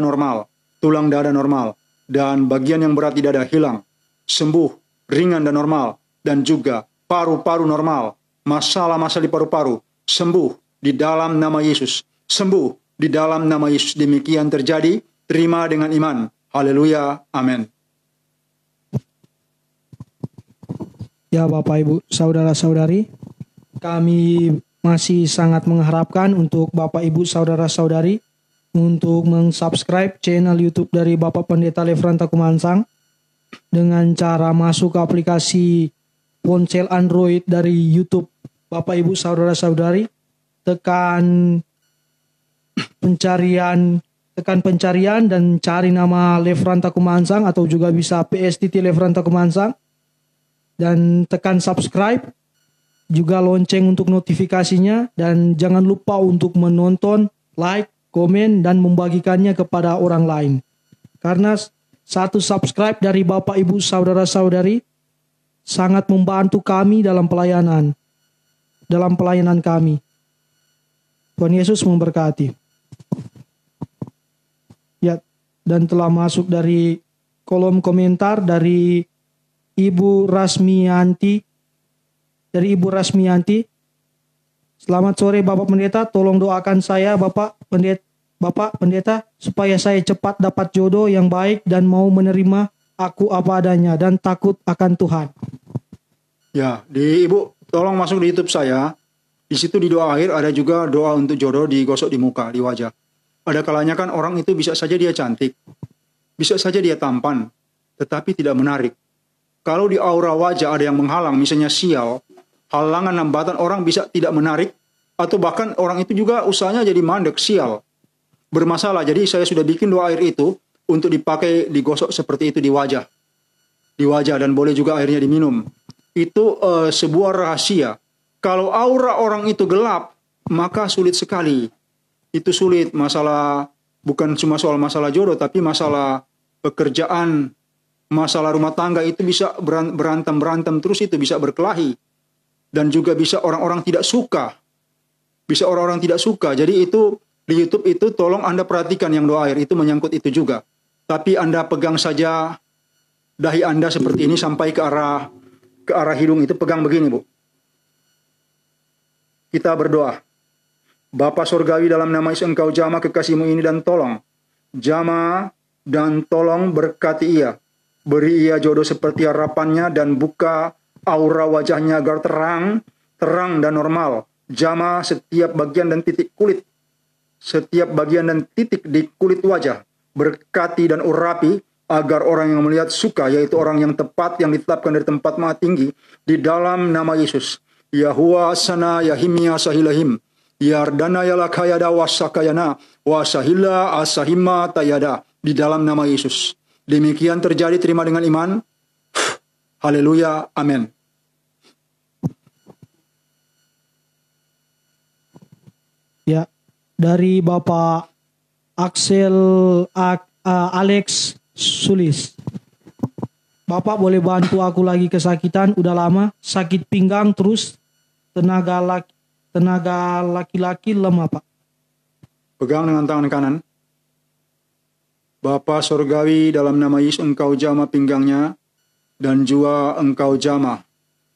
normal. Tulang dada normal. Dan bagian yang berat di dada hilang, sembuh, ringan dan normal. Dan juga paru-paru normal. Masalah-masalah di paru-paru, sembuh. Di dalam nama Yesus. Sembuh di dalam nama Yesus. Demikian terjadi. Terima dengan iman. Haleluya. Amin. Ya Bapak Ibu Saudara-saudari, kami masih sangat mengharapkan untuk Bapak Ibu Saudara-saudari untuk mensubscribe channel YouTube dari Bapak Pendeta Lefranta Kumansang dengan cara masuk ke aplikasi ponsel Android dari YouTube Bapak Ibu Saudara-saudari. Tekan pencarian dan cari nama Lefranta Kumansang atau juga bisa PSTT Lefranta Kumansang. dan tekan subscribe, juga lonceng untuk notifikasinya, dan jangan lupa untuk menonton, like, komen, dan membagikannya kepada orang lain. Karena satu subscribe dari Bapak Ibu Saudara-saudari sangat membantu kami dalam pelayanan kami. Tuhan Yesus memberkati. Ya, dan telah masuk dari kolom komentar dari Ibu Rasmianti. Selamat sore Bapak Pendeta, tolong doakan saya Bapak Pendeta supaya saya cepat dapat jodoh yang baik dan mau menerima aku apa adanya dan takut akan Tuhan. Ya, Ibu tolong masuk di YouTube saya. Di situ di doa akhir ada juga doa untuk jodoh digosok di muka, di wajah. Ada kalanya kan orang itu bisa saja dia cantik, bisa saja dia tampan, tetapi tidak menarik. Kalau di aura wajah ada yang menghalang, misalnya sial, halangan hambatan, orang bisa tidak menarik, atau bahkan orang itu juga usahanya jadi mandek, sial, bermasalah. Jadi saya sudah bikin doa air itu untuk dipakai, digosok seperti itu di wajah, dan boleh juga airnya diminum. Itu sebuah rahasia. Kalau aura orang itu gelap, maka sulit sekali. Itu sulit, masalah bukan cuma soal masalah jodoh, tapi masalah pekerjaan, masalah rumah tangga itu bisa berantem terus, itu bisa berkelahi. Dan juga bisa orang-orang tidak suka. Jadi itu di YouTube itu tolong Anda perhatikan yang doa air itu menyangkut itu juga. Tapi Anda pegang saja dahi Anda seperti ini sampai ke arah hidung itu, pegang begini, Bu. Kita berdoa. Bapa Surgawi, dalam nama Yesus Engkau jamah kekasih-Mu ini dan tolong berkati ia. Beri ia jodoh seperti harapannya dan buka aura wajahnya agar terang dan normal. Jamah setiap bagian dan titik di kulit wajah. Berkati dan urapi agar orang yang melihat suka, yaitu orang yang tepat yang ditetapkan dari tempat maha tinggi, di dalam nama Yesus. Yahuwa sana yahimia sahilahim. Yardana yalakayada wasakayana wasahila asahima tayada, di dalam nama Yesus. Demikian terjadi, terima dengan iman. Haleluya, amin. Ya, dari Bapak Alex Sulis. Bapak boleh bantu aku lagi kesakitan, udah lama sakit pinggang terus, tenaga laki-laki lemah, Pak. Pegang dengan tangan kanan. Bapa Surgawi, dalam nama Yesus Engkau jamah pinggangnya dan juga Engkau jamah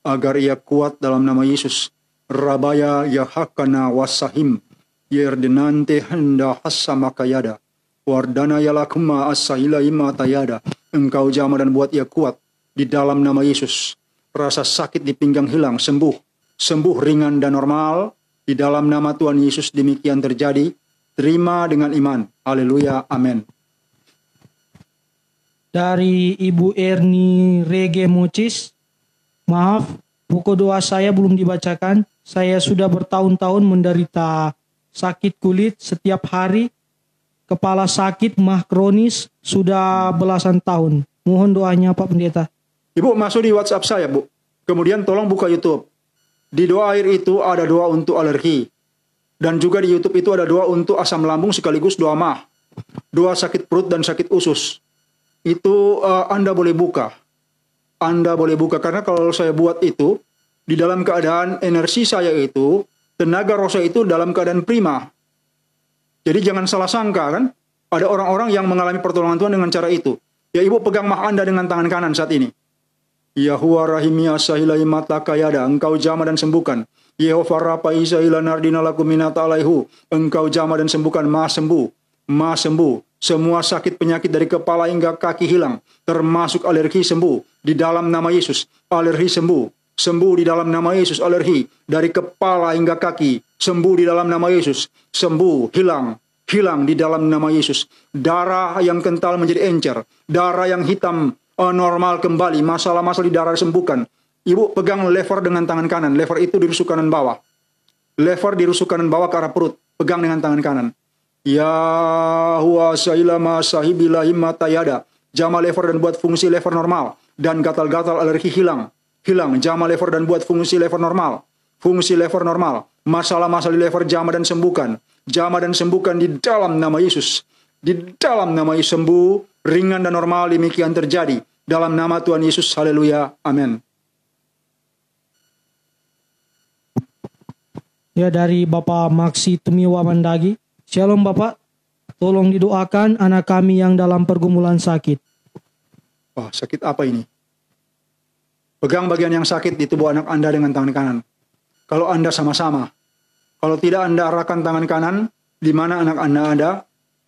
agar ia kuat dalam nama Yesus. Rabaya yahakana wasahim yerdenante henda hasamakayada wardana yalakuma asahila ima tayada. Engkau jamah dan buat ia kuat di dalam nama Yesus. Rasa sakit di pinggang hilang, sembuh ringan dan normal di dalam nama Tuhan Yesus. Demikian terjadi, terima dengan iman. Haleluya, amin. Dari Ibu Erni Rege Mocis, maaf, buku doa saya belum dibacakan. Saya sudah bertahun-tahun menderita sakit kulit setiap hari, kepala sakit, mah kronis, sudah belasan tahun. Mohon doanya Pak Pendeta. Ibu masuk di WhatsApp saya, Bu. Kemudian tolong buka YouTube. Di doa air itu ada doa untuk alergi. Dan juga di YouTube itu ada doa untuk asam lambung sekaligus doa mah. Doa sakit perut dan sakit usus. Itu Anda boleh buka. Karena kalau saya buat itu, di dalam keadaan energi saya itu, tenaga roh saya itu dalam keadaan prima. Jadi jangan salah sangka kan, ada orang-orang yang mengalami pertolongan Tuhan dengan cara itu. Ya, Ibu pegang mah Anda dengan tangan kanan saat ini. Yahuwa rahimia sahilai mata kayada, Engkau jamah dan sembuhkan. Yehova rapai sahila nardina laku minata alaihu, Engkau jamah dan sembuhkan, maha sembuh. Semua sakit penyakit dari kepala hingga kaki hilang, termasuk alergi sembuh di dalam nama Yesus. Alergi sembuh di dalam nama Yesus. Alergi dari kepala hingga kaki sembuh di dalam nama Yesus. Sembuh, hilang di dalam nama Yesus. Darah yang kental menjadi encer, darah yang hitam normal kembali, masalah-masalah di darah disembuhkan. Ibu pegang lever dengan tangan kanan, lever itu di rusuk kanan bawah. Lever di rusuk kanan bawah ke arah perut, pegang dengan tangan kanan. Ya huwa sailama sahibilahi matayada. Jama lever dan buat fungsi lever normal. Dan gatal-gatal alergi hilang hilang. Jama lever dan buat fungsi lever normal. Fungsi lever normal. Masalah-masalah di lever jama dan sembuhkan. Jama dan sembuhkan di dalam nama Yesus. Di dalam nama Yesus sembuh, ringan dan normal demikian terjadi. Dalam nama Tuhan Yesus, haleluya, amin. Ya, dari Bapak Maksi Tumiwa Mandagi. Shalom Bapak, tolong didoakan anak kami yang dalam pergumulan sakit. Wah, sakit apa ini? Pegang bagian yang sakit di tubuh anak Anda dengan tangan kanan. Kalau Anda sama-sama. Kalau tidak, Anda arahkan tangan kanan di mana anak Anda ada.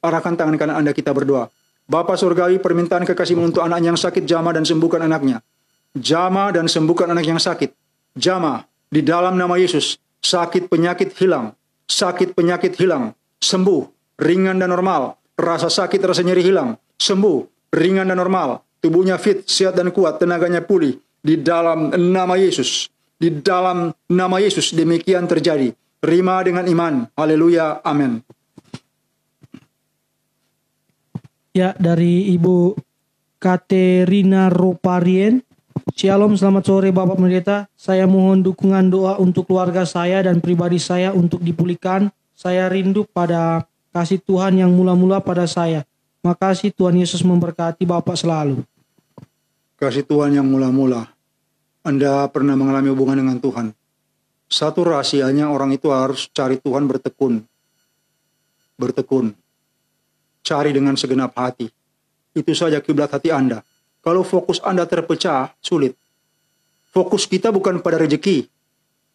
Arahkan tangan kanan Anda, kita berdoa. Bapa Surgawi, permintaan kekasih-Mu untuk anak yang sakit, jamah dan sembuhkan anaknya. Jamah dan sembuhkan anak yang sakit. Jamah di dalam nama Yesus. Sakit penyakit hilang. Sakit penyakit hilang. Sembuh. Ringan dan normal. Rasa sakit, rasa nyeri hilang. Sembuh. Ringan dan normal. Tubuhnya fit, sehat dan kuat. Tenaganya pulih. Di dalam nama Yesus. Di dalam nama Yesus demikian terjadi. Terima dengan iman. Haleluya. Amin. Ya, dari Ibu Katerina Roparien. Shalom, selamat sore Bapak Pendeta. Saya mohon dukungan doa untuk keluarga saya dan pribadi saya untuk dipulihkan. Saya rindu pada kasih Tuhan yang mula-mula pada saya. Makasih, Tuhan Yesus memberkati Bapak selalu. Kasih Tuhan yang mula-mula. Anda pernah mengalami hubungan dengan Tuhan. Satu rahasianya, orang itu harus cari Tuhan bertekun. Bertekun. Cari dengan segenap hati. Itu saja kiblat hati Anda. Kalau fokus Anda terpecah, sulit. Fokus kita bukan pada rezeki.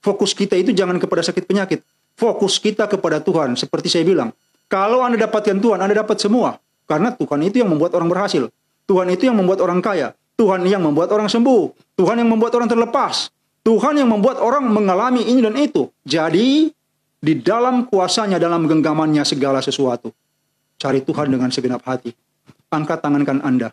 Fokus kita itu jangan kepada sakit penyakit. Fokus kita kepada Tuhan. Seperti saya bilang, kalau Anda dapatkan Tuhan, Anda dapat semua. Karena Tuhan itu yang membuat orang berhasil. Tuhan itu yang membuat orang kaya. Tuhan yang membuat orang sembuh. Tuhan yang membuat orang terlepas. Tuhan yang membuat orang mengalami ini dan itu. Jadi, di dalam kuasanya, dalam genggamannya segala sesuatu. Cari Tuhan dengan segenap hati. Angkat tangan kan Anda.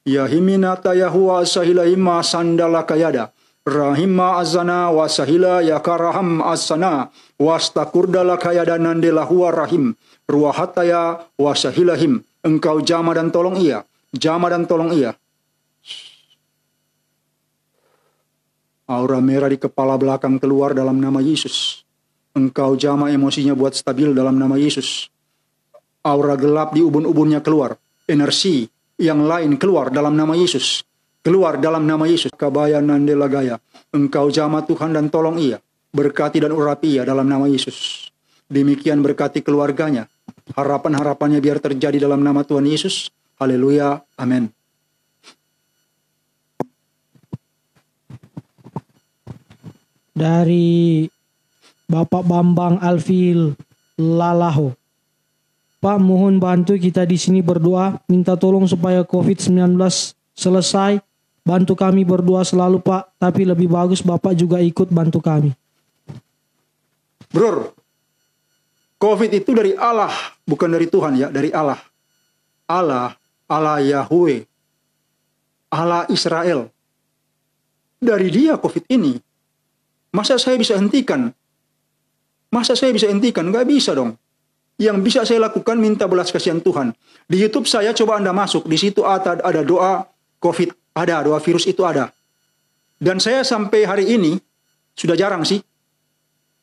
Ya himinata Yahuwa sahilahima sandala kayada. Rahima azana wasahila yakaraham asana. Wastakurdala kayada nandela huwa rahim. Ruahataya wasahilahim. Engkau jama dan tolong ia. Jama dan tolong ia. Aura merah di kepala belakang keluar dalam nama Yesus. Engkau jama emosinya buat stabil dalam nama Yesus. Aura gelap di ubun-ubunnya keluar. Energi yang lain keluar dalam nama Yesus. Keluar dalam nama Yesus. Kabaya nandela gaya. Engkau jama Tuhan dan tolong ia. Berkati dan urapi ia dalam nama Yesus. Demikian berkati keluarganya. Harapan-harapannya biar terjadi dalam nama Tuhan Yesus. Haleluya. Amin. Dari Bapak Bambang Alfil Lalaho. Pak, mohon bantu kita di sini berdoa, minta tolong supaya COVID-19 selesai. Bantu kami berdoa selalu Pak, tapi lebih bagus Bapak juga ikut bantu kami. Bro, COVID itu dari Allah, bukan dari Tuhan ya, dari Allah. Allah Yahweh, Allah Israel. Dari dia COVID ini. Masa saya bisa hentikan? Masa saya bisa hentikan? Nggak bisa dong. Yang bisa saya lakukan minta belas kasihan Tuhan. Di YouTube saya coba Anda masuk. Di situ ada doa COVID. Ada, doa virus itu ada. Dan saya sampai hari ini, sudah jarang sih,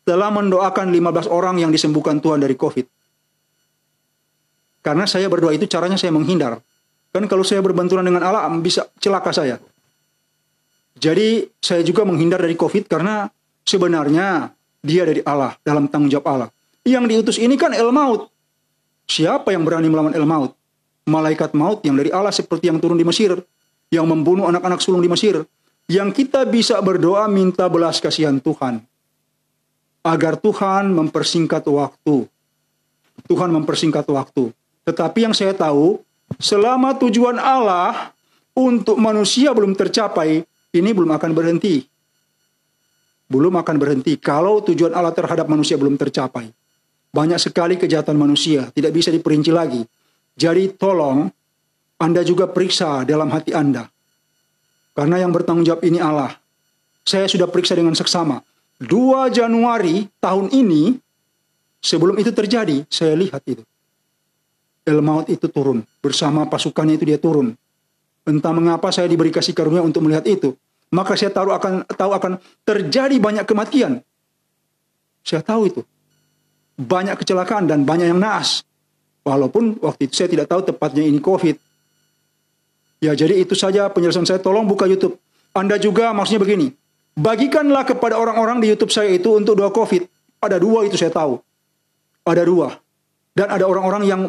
telah mendoakan 15 orang yang disembuhkan Tuhan dari COVID. Karena saya berdoa itu caranya saya menghindar. Kan kalau saya berbenturan dengan Allah, bisa celaka saya. Jadi saya juga menghindar dari COVID karena sebenarnya dia dari Allah, dalam tanggung jawab Allah. Yang diutus ini kan El Maut. Siapa yang berani melawan El Maut? Malaikat maut yang dari Allah seperti yang turun di Mesir. Yang membunuh anak-anak sulung di Mesir. Yang kita bisa berdoa minta belas kasihan Tuhan. Agar Tuhan mempersingkat waktu. Tuhan mempersingkat waktu. Tetapi yang saya tahu, selama tujuan Allah untuk manusia belum tercapai, ini belum akan berhenti. Belum akan berhenti kalau tujuan Allah terhadap manusia belum tercapai. Banyak sekali kejahatan manusia, tidak bisa diperinci lagi. Jadi tolong Anda juga periksa dalam hati Anda. Karena yang bertanggung jawab ini Allah. Saya sudah periksa dengan seksama. 2 Januari tahun ini, sebelum itu terjadi, saya lihat itu. El Maut itu turun. Bersama pasukannya itu dia turun. Entah mengapa saya diberi kasih karunia untuk melihat itu. maka saya tahu akan terjadi banyak kematian. Saya tahu itu. Banyak kecelakaan dan banyak yang naas. Walaupun waktu itu saya tidak tahu tepatnya ini COVID. Ya, jadi itu saja penjelasan saya. Tolong buka YouTube. Anda juga maksudnya begini. Bagikanlah kepada orang-orang di YouTube saya itu untuk doa COVID. Ada 2 itu saya tahu. Ada 2. Dan ada orang-orang yang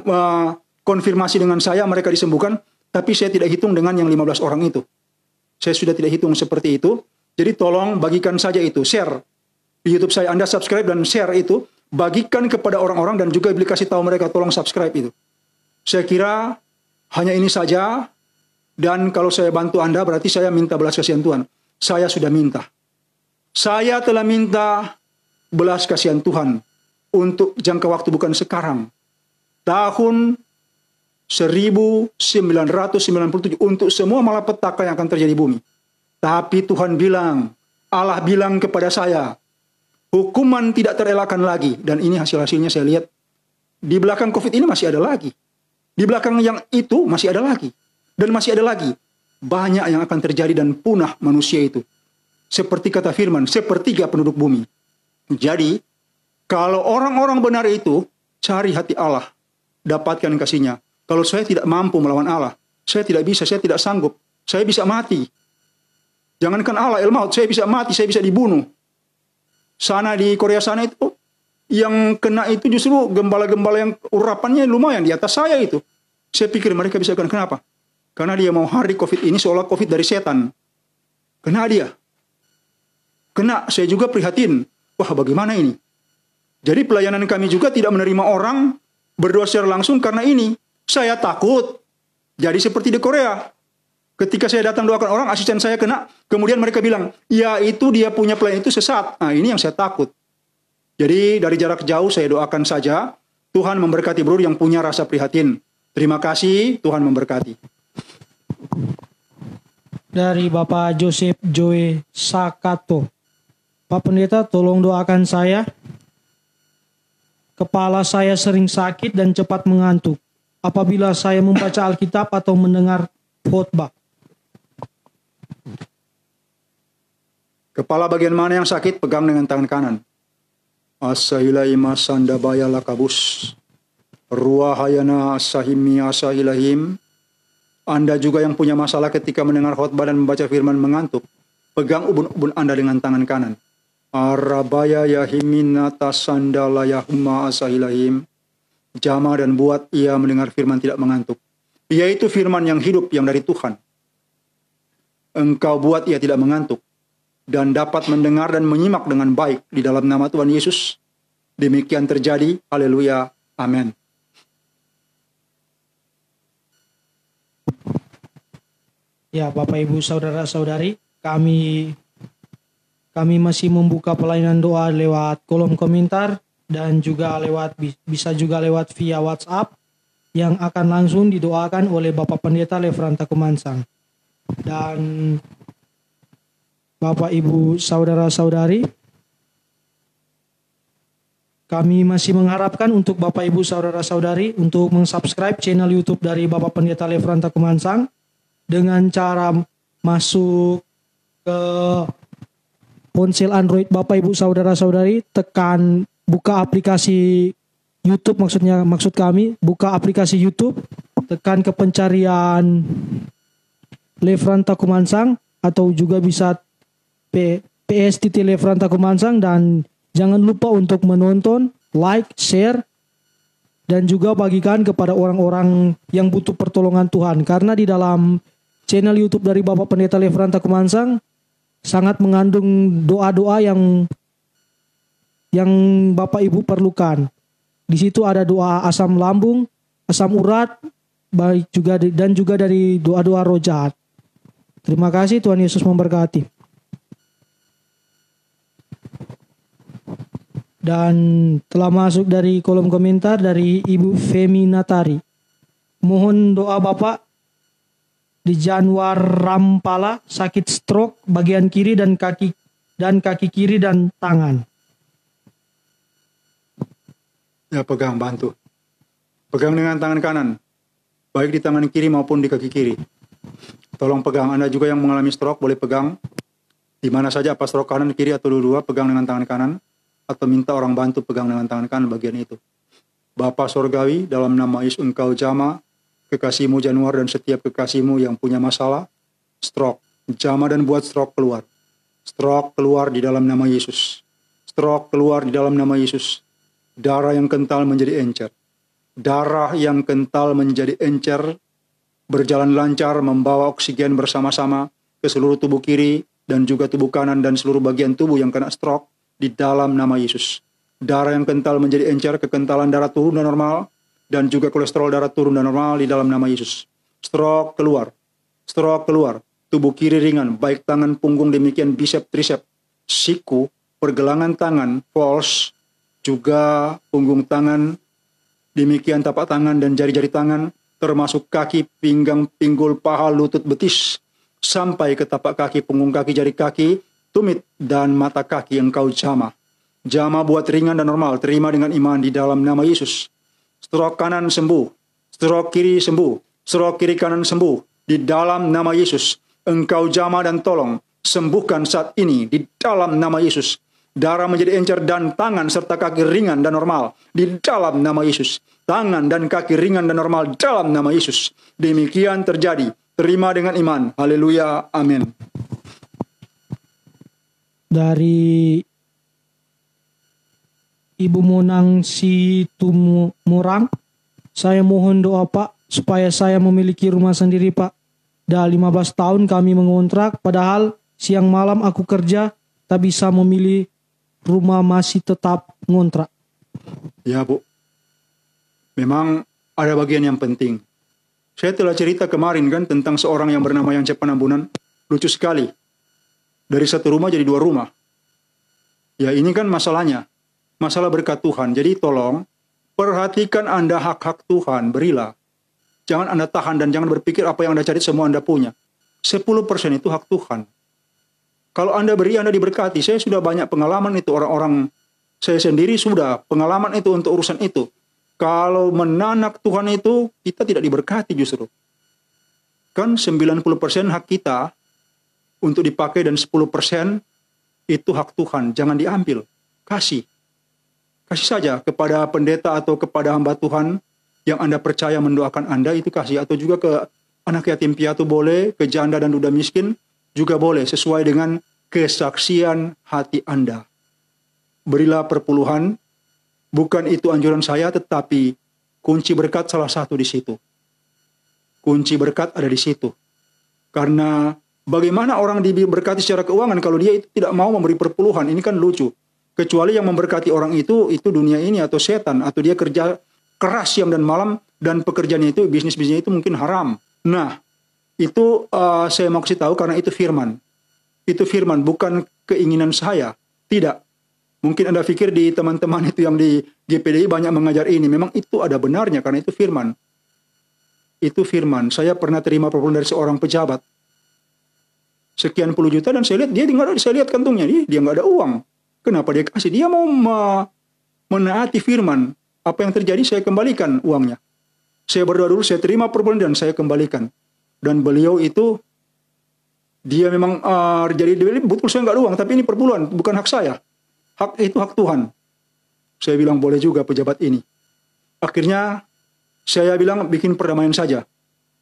konfirmasi dengan saya, mereka disembuhkan. Tapi saya tidak hitung dengan yang 15 orang itu. Saya sudah tidak hitung seperti itu. Jadi tolong bagikan saja itu. Share. Di YouTube saya, Anda subscribe dan share itu. Bagikan kepada orang-orang dan juga kasih tahu mereka tolong subscribe itu. Saya kira hanya ini saja. Dan kalau saya bantu Anda berarti saya minta belas kasihan Tuhan. Saya sudah minta. Saya telah minta belas kasihan Tuhan untuk jangka waktu bukan sekarang. Tahun 1997 untuk semua malapetaka yang akan terjadi di bumi. Tapi Tuhan bilang, Allah bilang kepada saya, hukuman tidak terelakkan lagi. Dan ini hasil-hasilnya saya lihat. Di belakang COVID ini masih ada lagi. Di belakang yang itu masih ada lagi. Dan masih ada lagi. Banyak yang akan terjadi dan punah manusia itu. Seperti kata firman, sepertiga penduduk bumi. Jadi, kalau orang-orang benar itu, cari hati Allah. Dapatkan kasihnya. Kalau saya tidak mampu melawan Allah, saya tidak bisa, saya tidak sanggup. Saya bisa mati. Jangankan Allah, el-maut, saya bisa mati, saya bisa dibunuh. Sana di Korea sana itu, yang kena itu justru gembala-gembala yang urapannya lumayan di atas saya itu. Saya pikir mereka bisa kena. Kenapa? Karena dia mau hari COVID ini seolah COVID dari setan. Kena dia. Kena, saya juga prihatin. Wah, bagaimana ini? Jadi pelayanan kami juga tidak menerima orang berdoa secara langsung karena ini. Saya takut. Jadi seperti di Korea. Ketika saya datang doakan orang, asisten saya kena. Kemudian mereka bilang, ya itu dia punya pelayan itu sesat. Nah, ini yang saya takut. Jadi dari jarak jauh saya doakan saja. Tuhan memberkati bro yang punya rasa prihatin. Terima kasih, Tuhan memberkati. Dari Bapak Joseph Joe Sakato. Pak Pendeta, tolong doakan saya. Kepala saya sering sakit dan cepat mengantuk apabila saya membaca Alkitab atau mendengar khotbah. Kepala bagian mana yang sakit, pegang dengan tangan kanan. Asahilai masandabaya lakabus. Ruahayana asahimi asahilahim. Anda juga yang punya masalah ketika mendengar khotbah dan membaca firman mengantuk. Pegang ubun-ubun Anda dengan tangan kanan. Arabaya yahiminata sandala yahuma asahilahim. Jama dan buat ia mendengar firman tidak mengantuk. Yaitu firman yang hidup yang dari Tuhan. Engkau buat ia tidak mengantuk. Dan dapat mendengar dan menyimak dengan baik di dalam nama Tuhan Yesus. Demikian terjadi. Haleluya. Amin. Ya, Bapak Ibu Saudara-saudari, kami masih membuka pelayanan doa lewat kolom komentar dan juga bisa juga lewat via WhatsApp yang akan langsung didoakan oleh Bapak Pendeta Lefranta Kumansang. Dan Bapak Ibu Saudara-saudari, kami masih mengharapkan untuk Bapak Ibu Saudara-saudari untuk mensubscribe channel YouTube dari Bapak Pendeta Lefranta Kumansang dengan cara masuk ke ponsel Android Bapak Ibu Saudara-saudari, tekan buka aplikasi YouTube, maksud kami buka aplikasi YouTube, tekan ke pencarian Lefranta Kumansang atau juga bisa PSTT Lefranta Kumansang, dan jangan lupa untuk menonton, like, share, dan juga bagikan kepada orang-orang yang butuh pertolongan Tuhan, karena di dalam channel YouTube dari Bapak Pendeta Lefranta Kumansang sangat mengandung doa-doa yang Bapak Ibu perlukan. Di situ ada doa asam lambung, asam urat, baik juga dan juga dari doa-doa roh jahat. Terima kasih, Tuhan Yesus memberkati. Dan telah masuk dari kolom komentar dari Ibu Femi Natari. Mohon doa Bapak di Januar Rampala, sakit stroke bagian kiri dan kaki kiri dan tangan. Ya, pegang, bantu. Pegang dengan tangan kanan. Baik di tangan kiri maupun di kaki kiri. Tolong pegang. Anda juga yang mengalami stroke boleh pegang. Di mana saja apa stroke kanan, kiri, atau dua-dua, pegang dengan tangan kanan. Atau minta orang bantu pegang dengan tangan kanan bagian itu. Bapa Sorgawi, dalam nama Yesus Engkau jama kekasihmu Januar dan setiap kekasihmu yang punya masalah, stroke. Jama dan buat stroke keluar. Stroke keluar di dalam nama Yesus. Stroke keluar di dalam nama Yesus. Darah yang kental menjadi encer. Darah yang kental menjadi encer, berjalan lancar, membawa oksigen bersama-sama ke seluruh tubuh kiri dan juga tubuh kanan dan seluruh bagian tubuh yang kena stroke di dalam nama Yesus. Darah yang kental menjadi encer, kekentalan darah turun dan normal, dan juga kolesterol darah turun dan normal di dalam nama Yesus. Stroke keluar. Stroke keluar. Tubuh kiri ringan, baik tangan, punggung, demikian bicep, tricep, siku, pergelangan tangan, false, juga punggung tangan, demikian tapak tangan dan jari-jari tangan, termasuk kaki, pinggang, pinggul, paha, lutut, betis, sampai ke tapak kaki, punggung kaki, jari kaki, tumit, dan mata kaki engkau jama. Jama buat ringan dan normal, terima dengan iman di dalam nama Yesus. Stroke kanan sembuh, stroke kiri sembuh, stroke kiri kanan sembuh, di dalam nama Yesus. Engkau jama dan tolong, sembuhkan saat ini di dalam nama Yesus. Darah menjadi encer dan tangan serta kaki ringan dan normal di dalam nama Yesus. Tangan dan kaki ringan dan normal dalam nama Yesus. Demikian terjadi. Terima dengan iman. Haleluya. Amin. Dari Ibu Monang Situmurang, saya mohon doa Pak supaya saya memiliki rumah sendiri Pak. Dah 15 tahun kami mengontrak, padahal siang malam aku kerja, tak bisa memilih rumah, masih tetap ngontrak. Ya Bu, memang ada bagian yang penting. Saya telah cerita kemarin kan tentang seorang yang bernama Yang Panambunan. Lucu sekali. Dari satu rumah jadi dua rumah. Ya ini kan masalahnya. Masalah berkat Tuhan. Jadi tolong perhatikan Anda hak-hak Tuhan, berilah. Jangan Anda tahan dan jangan berpikir apa yang Anda cari semua Anda punya. 10% itu hak Tuhan. Kalau Anda beri, Anda diberkati. Saya sudah banyak pengalaman itu. Orang-orang saya sendiri sudah pengalaman itu untuk urusan itu. Kalau menanak Tuhan itu, kita tidak diberkati justru. Kan 90% hak kita untuk dipakai dan 10% itu hak Tuhan. Jangan diambil. Kasih. Kasih saja kepada pendeta atau kepada hamba Tuhan yang Anda percaya mendoakan Anda, itu kasih. Atau juga ke anak yatim piatu boleh, ke janda dan duda miskin juga boleh, sesuai dengan kesaksian hati Anda. Berilah perpuluhan, bukan itu anjuran saya, tetapi kunci berkat salah satu di situ. Kunci berkat ada di situ. Karena bagaimana orang diberkati secara keuangan kalau dia itu tidak mau memberi perpuluhan? Ini kan lucu. Kecuali yang memberkati orang itu dunia ini atau setan, atau dia kerja keras siang dan malam, dan pekerjaannya itu, bisnis-bisnisnya itu mungkin haram. Nah, itu saya mau kasih tahu karena itu firman. Itu firman, bukan keinginan saya. Tidak. Mungkin Anda pikir di teman-teman itu yang di GPDI banyak mengajar ini. Memang itu ada benarnya karena itu firman. Itu firman. Saya pernah terima perpuluhan dari seorang pejabat. Sekian puluh juta dan saya lihat dia tinggal, saya lihat kantongnya dia nggak ada uang. Kenapa dia kasih? Dia mau menaati firman. Apa yang terjadi saya kembalikan uangnya. Saya berdoa dulu, saya terima perpuluhan dan saya kembalikan. Dan beliau itu dia memang jadi betul saya nggak ada uang, tapi ini perpuluhan bukan hak saya. Hak itu hak Tuhan. Saya bilang boleh juga pejabat ini. Akhirnya saya bilang bikin perdamaian saja.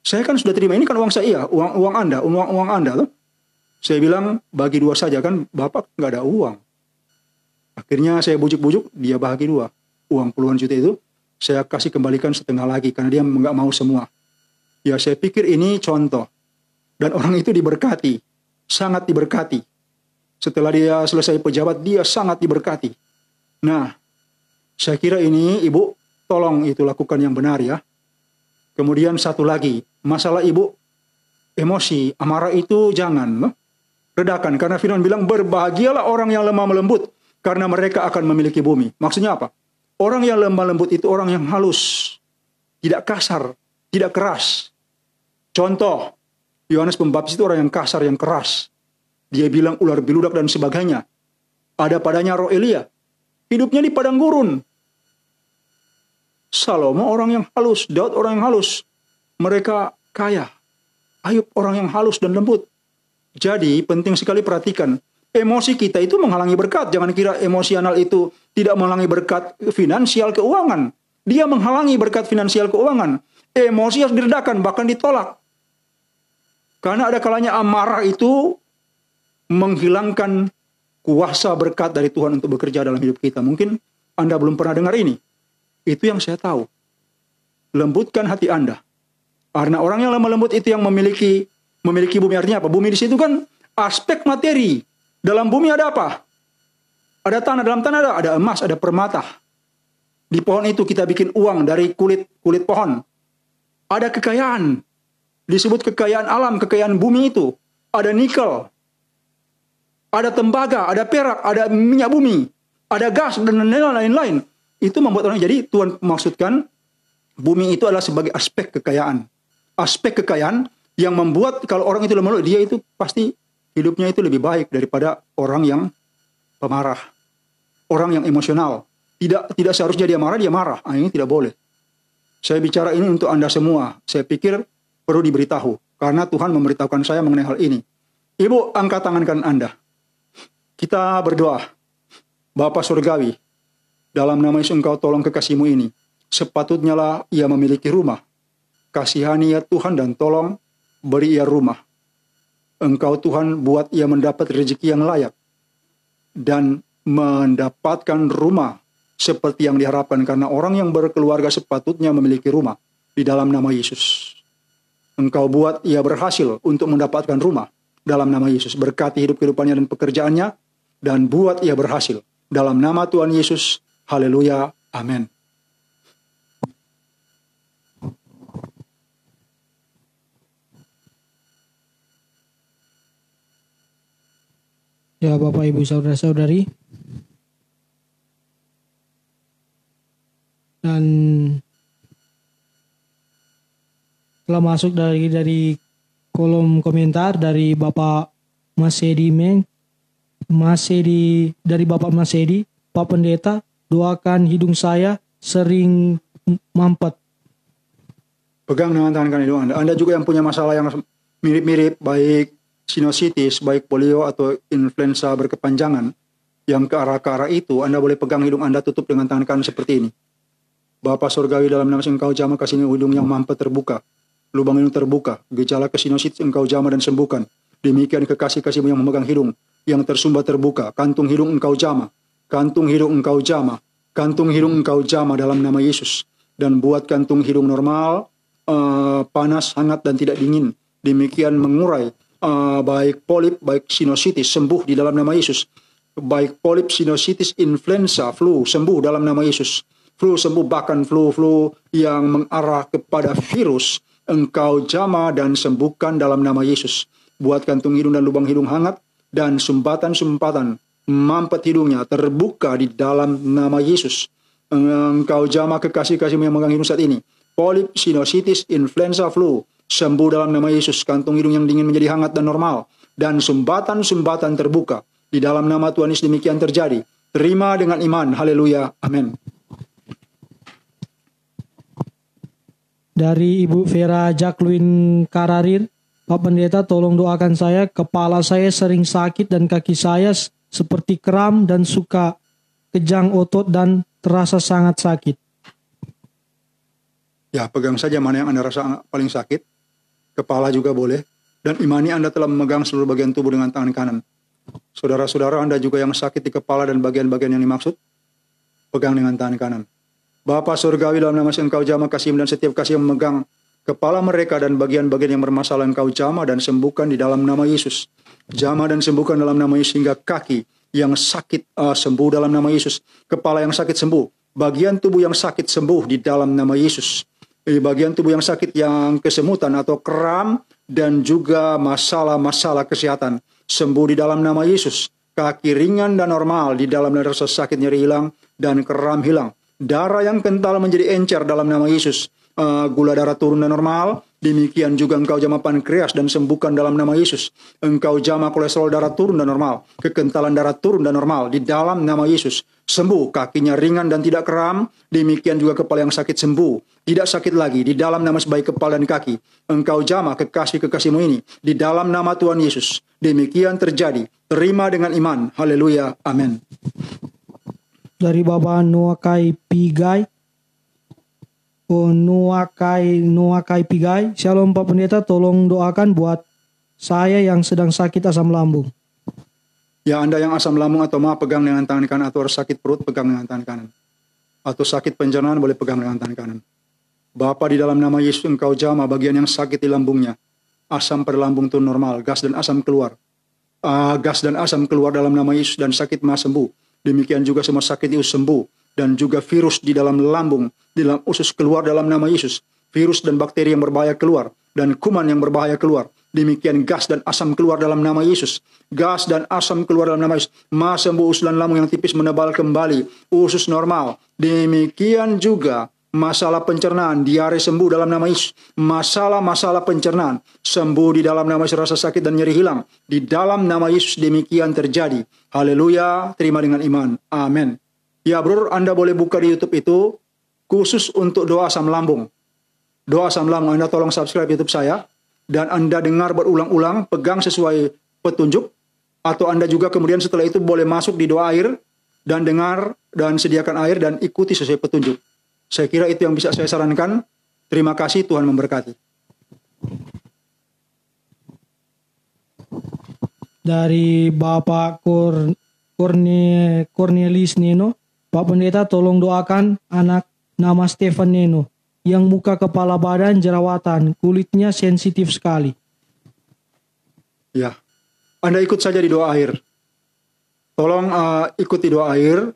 Saya kan sudah terima, ini kan uang saya, uang Anda, uang Anda loh. Saya bilang bagi dua saja kan, Bapak nggak ada uang. Akhirnya saya bujuk-bujuk, dia bagi dua. Uang puluhan juta itu saya kasih kembalikan setengah lagi karena dia nggak mau semua. Ya saya pikir ini contoh. Dan orang itu diberkati, sangat diberkati. Setelah dia selesai pejabat, dia sangat diberkati. Nah, saya kira ini Ibu tolong itu lakukan yang benar ya. Kemudian satu lagi, masalah Ibu emosi, amarah itu jangan redakan. Karena firman bilang berbahagialah orang yang lemah melembut, karena mereka akan memiliki bumi. Maksudnya apa? Orang yang lemah lembut itu orang yang halus, tidak kasar, tidak keras. Contoh, Yohanes Pembaptis itu orang yang kasar, yang keras. Dia bilang ular beludak dan sebagainya. Ada padanya roh Elia. Hidupnya di padang gurun. Salomo orang yang halus, Daud orang yang halus. Mereka kaya. Ayub orang yang halus dan lembut. Jadi penting sekali perhatikan. Emosi kita itu menghalangi berkat. Jangan kira emosional itu tidak menghalangi berkat finansial keuangan. Dia menghalangi berkat finansial keuangan. Emosi harus diredakan, bahkan ditolak. Karena ada kalanya amarah itu menghilangkan kuasa berkat dari Tuhan untuk bekerja dalam hidup kita. Mungkin Anda belum pernah dengar ini. Itu yang saya tahu. Lembutkan hati Anda. Karena orang yang lemah lembut itu yang memiliki bumi. Artinya apa? Bumi di situ kan aspek materi. Dalam bumi ada apa? Ada tanah. Dalam tanah ada emas, ada permata. Di pohon itu kita bikin uang dari kulit pohon. Ada kekayaan. Disebut kekayaan alam, kekayaan bumi itu. Ada nikel. Ada tembaga, ada perak, ada minyak bumi. Ada gas, dan lain-lain. Itu membuat orang, jadi Tuhan maksudkan bumi itu adalah sebagai aspek kekayaan. Aspek kekayaan yang membuat kalau orang itu lemah lembut, dia itu pasti hidupnya itu lebih baik daripada orang yang pemarah. Orang yang emosional. Tidak seharusnya dia marah. Ini tidak boleh. Saya bicara ini untuk Anda semua. Saya pikir perlu diberitahu. Karena Tuhan memberitahukan saya mengenai hal ini. Ibu, angkat tangan kanan Anda. Kita berdoa. Bapa Surgawi, dalam nama Yesus Engkau tolong kekasihmu ini. Sepatutnya lah ia memiliki rumah. Kasihani ya Tuhan dan tolong beri ia rumah. Engkau Tuhan buat ia mendapat rezeki yang layak. Dan mendapatkan rumah seperti yang diharapkan. Karena orang yang berkeluarga sepatutnya memiliki rumah. Di dalam nama Yesus. Engkau buat ia berhasil untuk mendapatkan rumah. Dalam nama Yesus. Berkati hidup kehidupannya dan pekerjaannya. Dan buat ia berhasil. Dalam nama Tuhan Yesus. Haleluya. Amin. Ya Bapak Ibu Saudara-saudari. Dan telah masuk dari kolom komentar dari Bapak Masedi dari Bapak Masedi, Pak Pendeta, doakan hidung saya sering mampet. Pegang dengan tangan kanan hidung Anda. Anda juga yang punya masalah yang mirip-mirip, baik sinusitis, baik polio atau influenza berkepanjangan, yang ke arah itu, Anda boleh pegang hidung Anda, tutup dengan tangan kanan seperti ini. Bapa Surgawi, dalam nama Engkau jamah kasih hidung yang mampet terbuka. Lubang hidung terbuka. Gejala sinusitis Engkau jamah dan sembuhkan. Demikian kekasih-kasihmu yang memegang hidung yang tersumbat terbuka. Kantung hidung Engkau jamah. Kantung hidung Engkau jamah. Kantung hidung Engkau jamah dalam nama Yesus. Dan buat kantung hidung normal, panas, hangat, dan tidak dingin. Demikian mengurai baik polip, baik sinusitis, sembuh di dalam nama Yesus. Baik polip, sinusitis, influenza, flu, sembuh dalam nama Yesus. Flu sembuh, bahkan flu yang mengarah kepada virus, Engkau jamah dan sembuhkan dalam nama Yesus. Buat kantung hidung dan lubang hidung hangat, dan sumbatan-sumbatan mampet hidungnya terbuka di dalam nama Yesus. Engkau jamah kekasih-kasihmu yang memegang hidung saat ini. Polip, sinusitis, influenza, flu, sembuh dalam nama Yesus. Kantung hidung yang dingin menjadi hangat dan normal. Dan sumbatan-sumbatan terbuka. Di dalam nama Tuhan Yesus demikian terjadi. Terima dengan iman. Haleluya. Amin. Dari Ibu Vera Jacqueline Kararir, Pak Pendeta tolong doakan saya, kepala saya sering sakit dan kaki saya seperti kram dan suka kejang otot dan terasa sangat sakit. Ya, pegang saja mana yang Anda rasa paling sakit. Kepala juga boleh. Dan imani Anda telah memegang seluruh bagian tubuh dengan tangan kanan. Saudara-saudara Anda juga yang sakit di kepala dan bagian-bagian yang dimaksud, pegang dengan tangan kanan. Bapa Surgawi, dalam nama Engkau jamah kasih dan setiap kasih yang memegang kepala mereka dan bagian-bagian yang bermasalah, Engkau jamah dan sembuhkan di dalam nama Yesus. Jamah dan sembuhkan dalam nama Yesus hingga kaki yang sakit sembuh dalam nama Yesus. Kepala yang sakit sembuh. Bagian tubuh yang sakit sembuh di dalam nama Yesus. Bagian tubuh yang sakit yang kesemutan atau kram dan juga masalah-masalah kesehatan sembuh di dalam nama Yesus. Kaki ringan dan normal di dalam rasa sakit nyeri hilang dan kram hilang. Darah yang kental menjadi encer dalam nama Yesus. gula darah turun dan normal. Demikian juga engkau jamah pankreas dan sembuhkan dalam nama Yesus. Engkau jamah kolesterol darah turun dan normal. Kekentalan darah turun dan normal di dalam nama Yesus. Sembuh, kakinya ringan dan tidak kram. Demikian juga kepala yang sakit sembuh. Tidak sakit lagi di dalam nama sebaik kepala dan kaki. Engkau jamah kekasih-kekasihmu ini di dalam nama Tuhan Yesus. Demikian terjadi. Terima dengan iman. Haleluya. Amin. Dari Bapak Nuakai Pigai. Nuakai Pigai. Shalom Pak Pendeta, tolong doakan buat saya yang sedang sakit asam lambung. Ya, Anda yang asam lambung atau mah pegang dengan tangan kanan, atau sakit perut pegang dengan tangan kanan. Atau sakit pencernaan boleh pegang dengan tangan kanan. Bapa, di dalam nama Yesus engkau jamah bagian yang sakit di lambungnya. Asam pada lambung itu normal, gas dan asam keluar. Gas dan asam keluar dalam nama Yesus dan sakit mah sembuh. Demikian juga semua sakit itu sembuh. Dan juga virus di dalam lambung, di dalam usus keluar dalam nama Yesus. Virus dan bakteri yang berbahaya keluar. Dan kuman yang berbahaya keluar. Demikian gas dan asam keluar dalam nama Yesus. Gas dan asam keluar dalam nama Yesus. Mah sembuh usus dan lambung yang tipis menebal kembali. Usus normal. Demikian juga masalah pencernaan, diare sembuh dalam nama Yesus. Masalah-masalah pencernaan sembuh di dalam nama Yesus, rasa sakit dan nyeri hilang. Di dalam nama Yesus demikian terjadi. Haleluya, terima dengan iman. Amin. Ya bro, Anda boleh buka di YouTube itu khusus untuk doa asam lambung. Doa asam lambung, Anda tolong subscribe YouTube saya. Dan Anda dengar berulang-ulang, pegang sesuai petunjuk. Atau Anda juga kemudian setelah itu boleh masuk di doa air. Dan dengar dan sediakan air dan ikuti sesuai petunjuk. Saya kira itu yang bisa saya sarankan. Terima kasih, Tuhan memberkati. Dari Bapak Cornelis Neno. Pak Pendeta, tolong doakan anak nama Stefan Neno yang muka kepala badan jerawatan, kulitnya sensitif sekali. Ya, Anda ikut saja di doa air. Tolong ikuti doa air,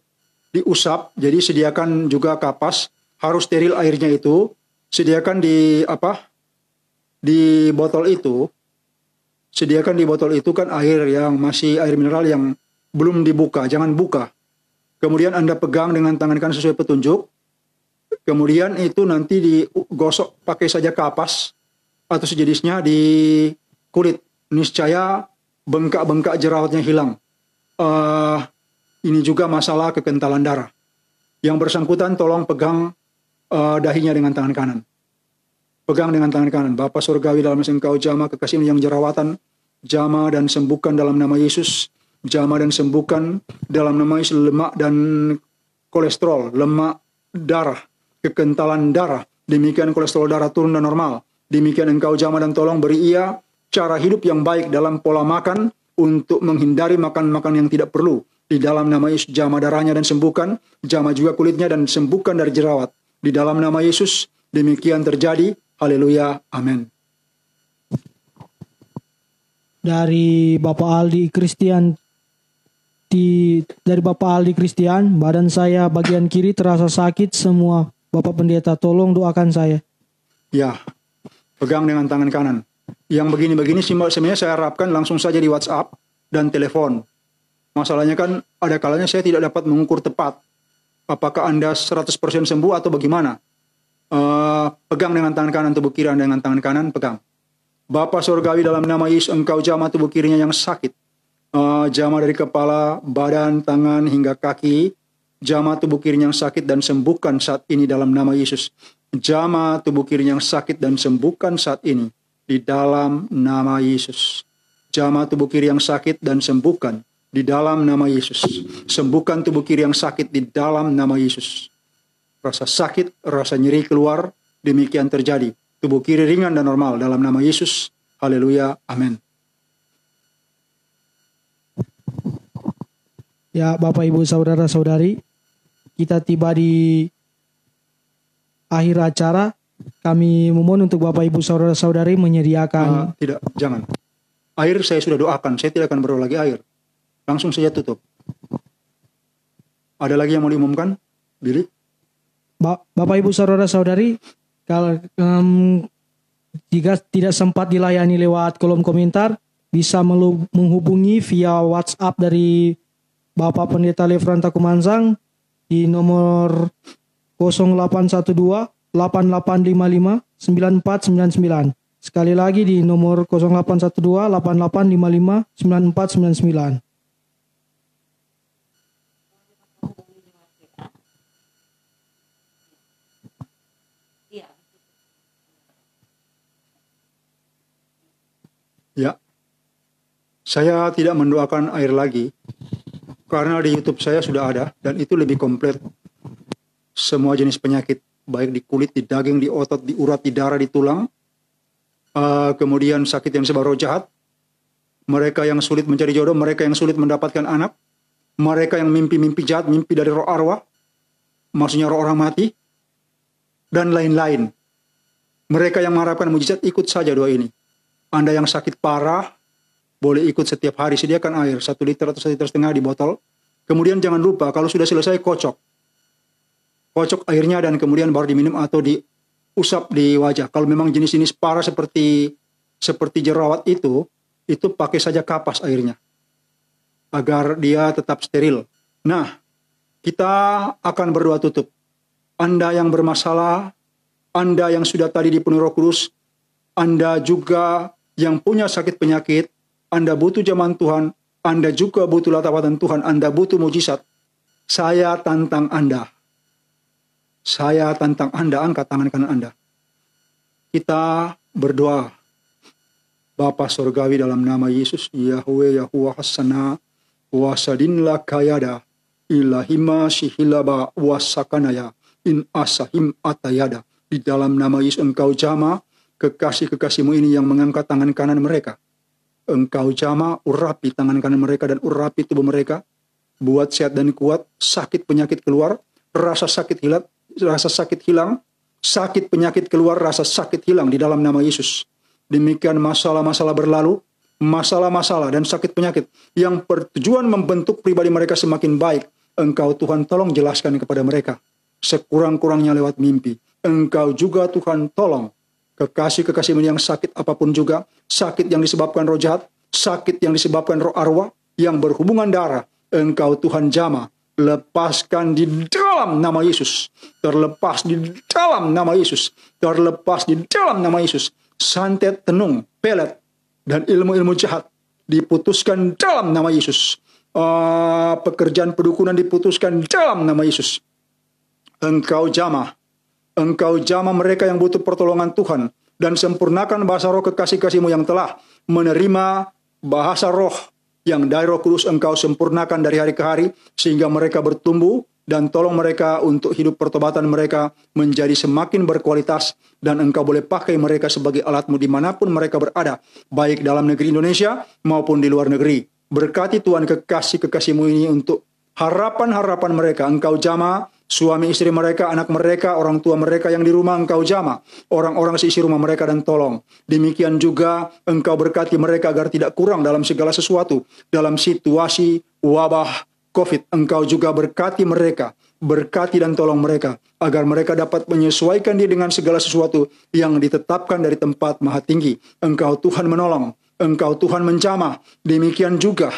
diusap. Jadi sediakan juga kapas, harus steril airnya itu. Sediakan di botol itu. Sediakan di botol itu kan air yang masih air mineral yang belum dibuka, jangan buka. Kemudian Anda pegang dengan tangan kanan sesuai petunjuk. Kemudian itu nanti digosok pakai saja kapas atau sejenisnya di kulit. Niscaya bengkak-bengkak jerawatnya hilang. Ini juga masalah kekentalan darah. Yang bersangkutan tolong pegang dahinya dengan tangan kanan. Pegang dengan tangan kanan. Bapa surgawi, dalam nama engkau jamah kekasih yang jerawatan, jamah dan sembuhkan dalam nama Yesus. Jamah dan sembuhkan dalam nama Yesus lemak dan kolesterol, lemak darah, kekentalan darah. Demikian kolesterol darah turun dan normal. Demikian engkau jamah dan tolong beri ia cara hidup yang baik dalam pola makan untuk menghindari makan-makan yang tidak perlu. Di dalam nama Yesus jamah darahnya dan sembuhkan, jamah juga kulitnya dan sembuhkan dari jerawat. Di dalam nama Yesus demikian terjadi. Haleluya. Amin. Dari Bapak Aldi Christian, badan saya bagian kiri terasa sakit semua. Bapak Pendeta, tolong doakan saya. Ya, pegang dengan tangan kanan. Yang begini-begini sebenarnya saya harapkan langsung saja di WhatsApp dan telepon. Masalahnya kan ada kalanya saya tidak dapat mengukur tepat. Apakah Anda 100% sembuh atau bagaimana? Pegang dengan tangan kanan tubuh kiri Anda dengan tangan kanan, pegang. Bapa surgawi, dalam nama Yesus engkau jamah tubuh kirinya yang sakit. Jamah dari kepala, badan, tangan hingga kaki. Jamah tubuh kirinya yang sakit dan sembuhkan saat ini dalam nama Yesus. Jamah tubuh kirinya yang sakit dan sembuhkan saat ini di dalam nama Yesus. Jamah tubuh kiri yang sakit dan sembuhkan di dalam nama Yesus. Sembuhkan tubuh kiri yang sakit di dalam nama Yesus. Rasa sakit, rasa nyeri keluar, demikian terjadi. Tubuh kiri ringan dan normal dalam nama Yesus. Haleluya. Amin. Ya, Bapak Ibu Saudara-saudari, kita tiba di akhir acara. Kami memohon untuk Bapak Ibu Saudara-saudari menyediakan. Tidak, jangan. Air saya sudah doakan, saya tidak akan berdoa lagi air. Langsung saja tutup. Ada lagi yang mau diumumkan? Billy? Bapak Ibu Saudara-saudari, kalau jika tidak sempat dilayani lewat kolom komentar, bisa menghubungi via WhatsApp dari Bapak Pendeta Lefranta Kumansang di nomor 0812 8855 9499. Sekali lagi di nomor 0812 8855 9499. Iya. Ya, saya tidak mendoakan air lagi karena di YouTube saya sudah ada dan itu lebih komplit. Semua jenis penyakit, baik di kulit, di daging, di otot, di urat, di darah, di tulang. Kemudian sakit yang disebabkan roh jahat, mereka yang sulit mencari jodoh, mereka yang sulit mendapatkan anak, mereka yang mimpi-mimpi jahat, mimpi dari roh arwah, maksudnya roh orang mati, dan lain-lain. Mereka yang mengharapkan mujizat, ikut saja doa ini. Anda yang sakit parah, boleh ikut setiap hari, sediakan air 1 liter atau 1,5 liter di botol. Kemudian jangan lupa, kalau sudah selesai kocok airnya dan kemudian baru diminum atau diusap di wajah. Kalau memang jenis-jenis parah seperti jerawat itu pakai saja kapas airnya agar dia tetap steril. Nah, kita akan berdoa tutup. Anda yang bermasalah, Anda yang sudah tadi dipenuhi Roh Kudus, Anda juga yang punya sakit penyakit, Anda butuh jamahan Tuhan, Anda juga butuh latapatan Tuhan, Anda butuh mujizat. Saya tantang Anda. Saya tantang Anda, angkat tangan kanan Anda. Kita berdoa. Bapa Surgawi dalam nama Yesus, Yahweh Yahuwah Hassana, wasadinla kayada, ilahima sihilaba wasakanaya, in asahim atayada. Di dalam nama Yesus Engkau jama kekasih-kekasihmu ini yang mengangkat tangan kanan mereka. Engkau jama, urapi tangan kanan mereka dan urapi tubuh mereka. Buat sehat dan kuat, sakit penyakit keluar, rasa sakit hilang, sakit penyakit keluar, rasa sakit hilang di dalam nama Yesus. Demikian masalah-masalah berlalu, masalah-masalah dan sakit penyakit yang bertujuan membentuk pribadi mereka semakin baik. Engkau Tuhan tolong jelaskan kepada mereka. Sekurang-kurangnya lewat mimpi. Engkau juga Tuhan tolong kekasih-kekasihmu yang sakit apapun juga, sakit yang disebabkan roh jahat, sakit yang disebabkan roh arwah, yang berhubungan darah. Engkau Tuhan jama, lepaskan di dalam nama Yesus. Terlepas di dalam nama Yesus. Terlepas di dalam nama Yesus. Santet, tenung, pelet, dan ilmu-ilmu jahat diputuskan dalam nama Yesus. Pekerjaan pedukunan diputuskan dalam nama Yesus. Engkau jamah mereka yang butuh pertolongan Tuhan. Dan sempurnakan bahasa roh kekasih-kasihmu yang telah menerima bahasa roh yang dari Roh Kudus Engkau sempurnakan dari hari ke hari, sehingga mereka bertumbuh, dan tolong mereka untuk hidup pertobatan mereka menjadi semakin berkualitas, dan Engkau boleh pakai mereka sebagai alatmu dimanapun mereka berada, baik dalam negeri Indonesia maupun di luar negeri. Berkati Tuhan kekasih-kekasihmu ini untuk harapan-harapan mereka. Engkau jama suami istri mereka, anak mereka, orang tua mereka yang di rumah. Engkau jama orang-orang seisi rumah mereka dan tolong. Demikian juga Engkau berkati mereka agar tidak kurang dalam segala sesuatu. Dalam situasi wabah COVID, Engkau juga berkati mereka. Berkati dan tolong mereka agar mereka dapat menyesuaikan diri dengan segala sesuatu yang ditetapkan dari tempat maha tinggi. Engkau Tuhan menolong, Engkau Tuhan menjamah. Demikian juga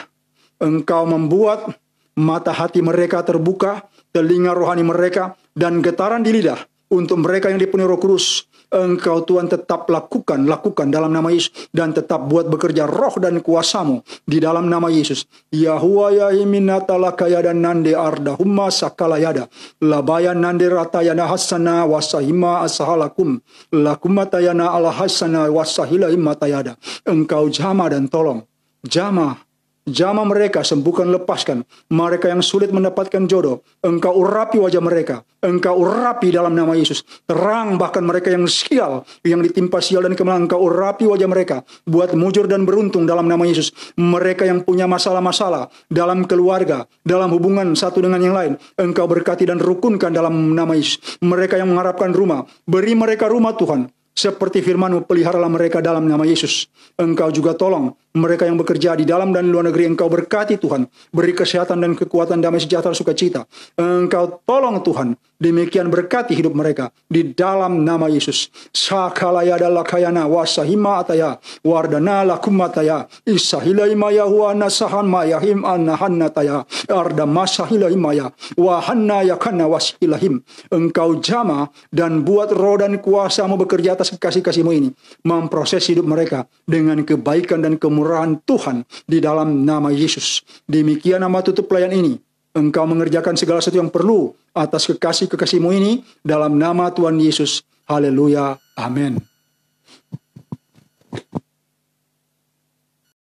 Engkau membuat mata hati mereka terbuka, telinga rohani mereka, dan getaran di lidah untuk mereka yang dipenuhi Roh Kudus. Engkau Tuhan tetap lakukan dalam nama Yesus, dan tetap buat bekerja roh dan kuasamu di dalam nama Yesus. Yahuwa ya iminatala kayada nande arda humma sakalayada labaya nande ratayana hasana wasahima asahalakum lakumatayana ala hasana wasahila imatayada. Engkau jama dan tolong, jama mereka, sembuhkan, lepaskan mereka yang sulit mendapatkan jodoh. Engkau urapi wajah mereka, Engkau urapi dalam nama Yesus. Terang bahkan mereka yang sial, yang ditimpa sial dan kemalangan, Engkau urapi wajah mereka, buat mujur dan beruntung dalam nama Yesus. Mereka yang punya masalah-masalah dalam keluarga, dalam hubungan satu dengan yang lain, Engkau berkati dan rukunkan dalam nama Yesus. Mereka yang mengharapkan rumah, beri mereka rumah Tuhan. Seperti firman-Mu, peliharalah mereka dalam nama Yesus. Engkau juga tolong Mereka yang bekerja di dalam dan luar negeri Engkau berkati Tuhan. Beri kesehatan dan kekuatan, damai sejahtera, sukacita. Engkau tolong Tuhan. Demikian berkati hidup mereka di dalam nama Yesus. Sakalaya dalakayana wasahima ataya wardana lakumataya isahilaimaya wana sahan mayahim anahanataya arda masahilaimaya wahanna yakana wasilahim. Engkau jama dan buat roh dan kuasa-Mu bekerja atas kasih-kasih-Mu ini, memproses hidup mereka dengan kebaikan dan kemurahan Tuhan di dalam nama Yesus. Demikian nama tutup pelayan ini. Engkau mengerjakan segala sesuatu yang perlu atas kekasih-kekasih-Mu ini dalam nama Tuhan Yesus. Haleluya. Amin.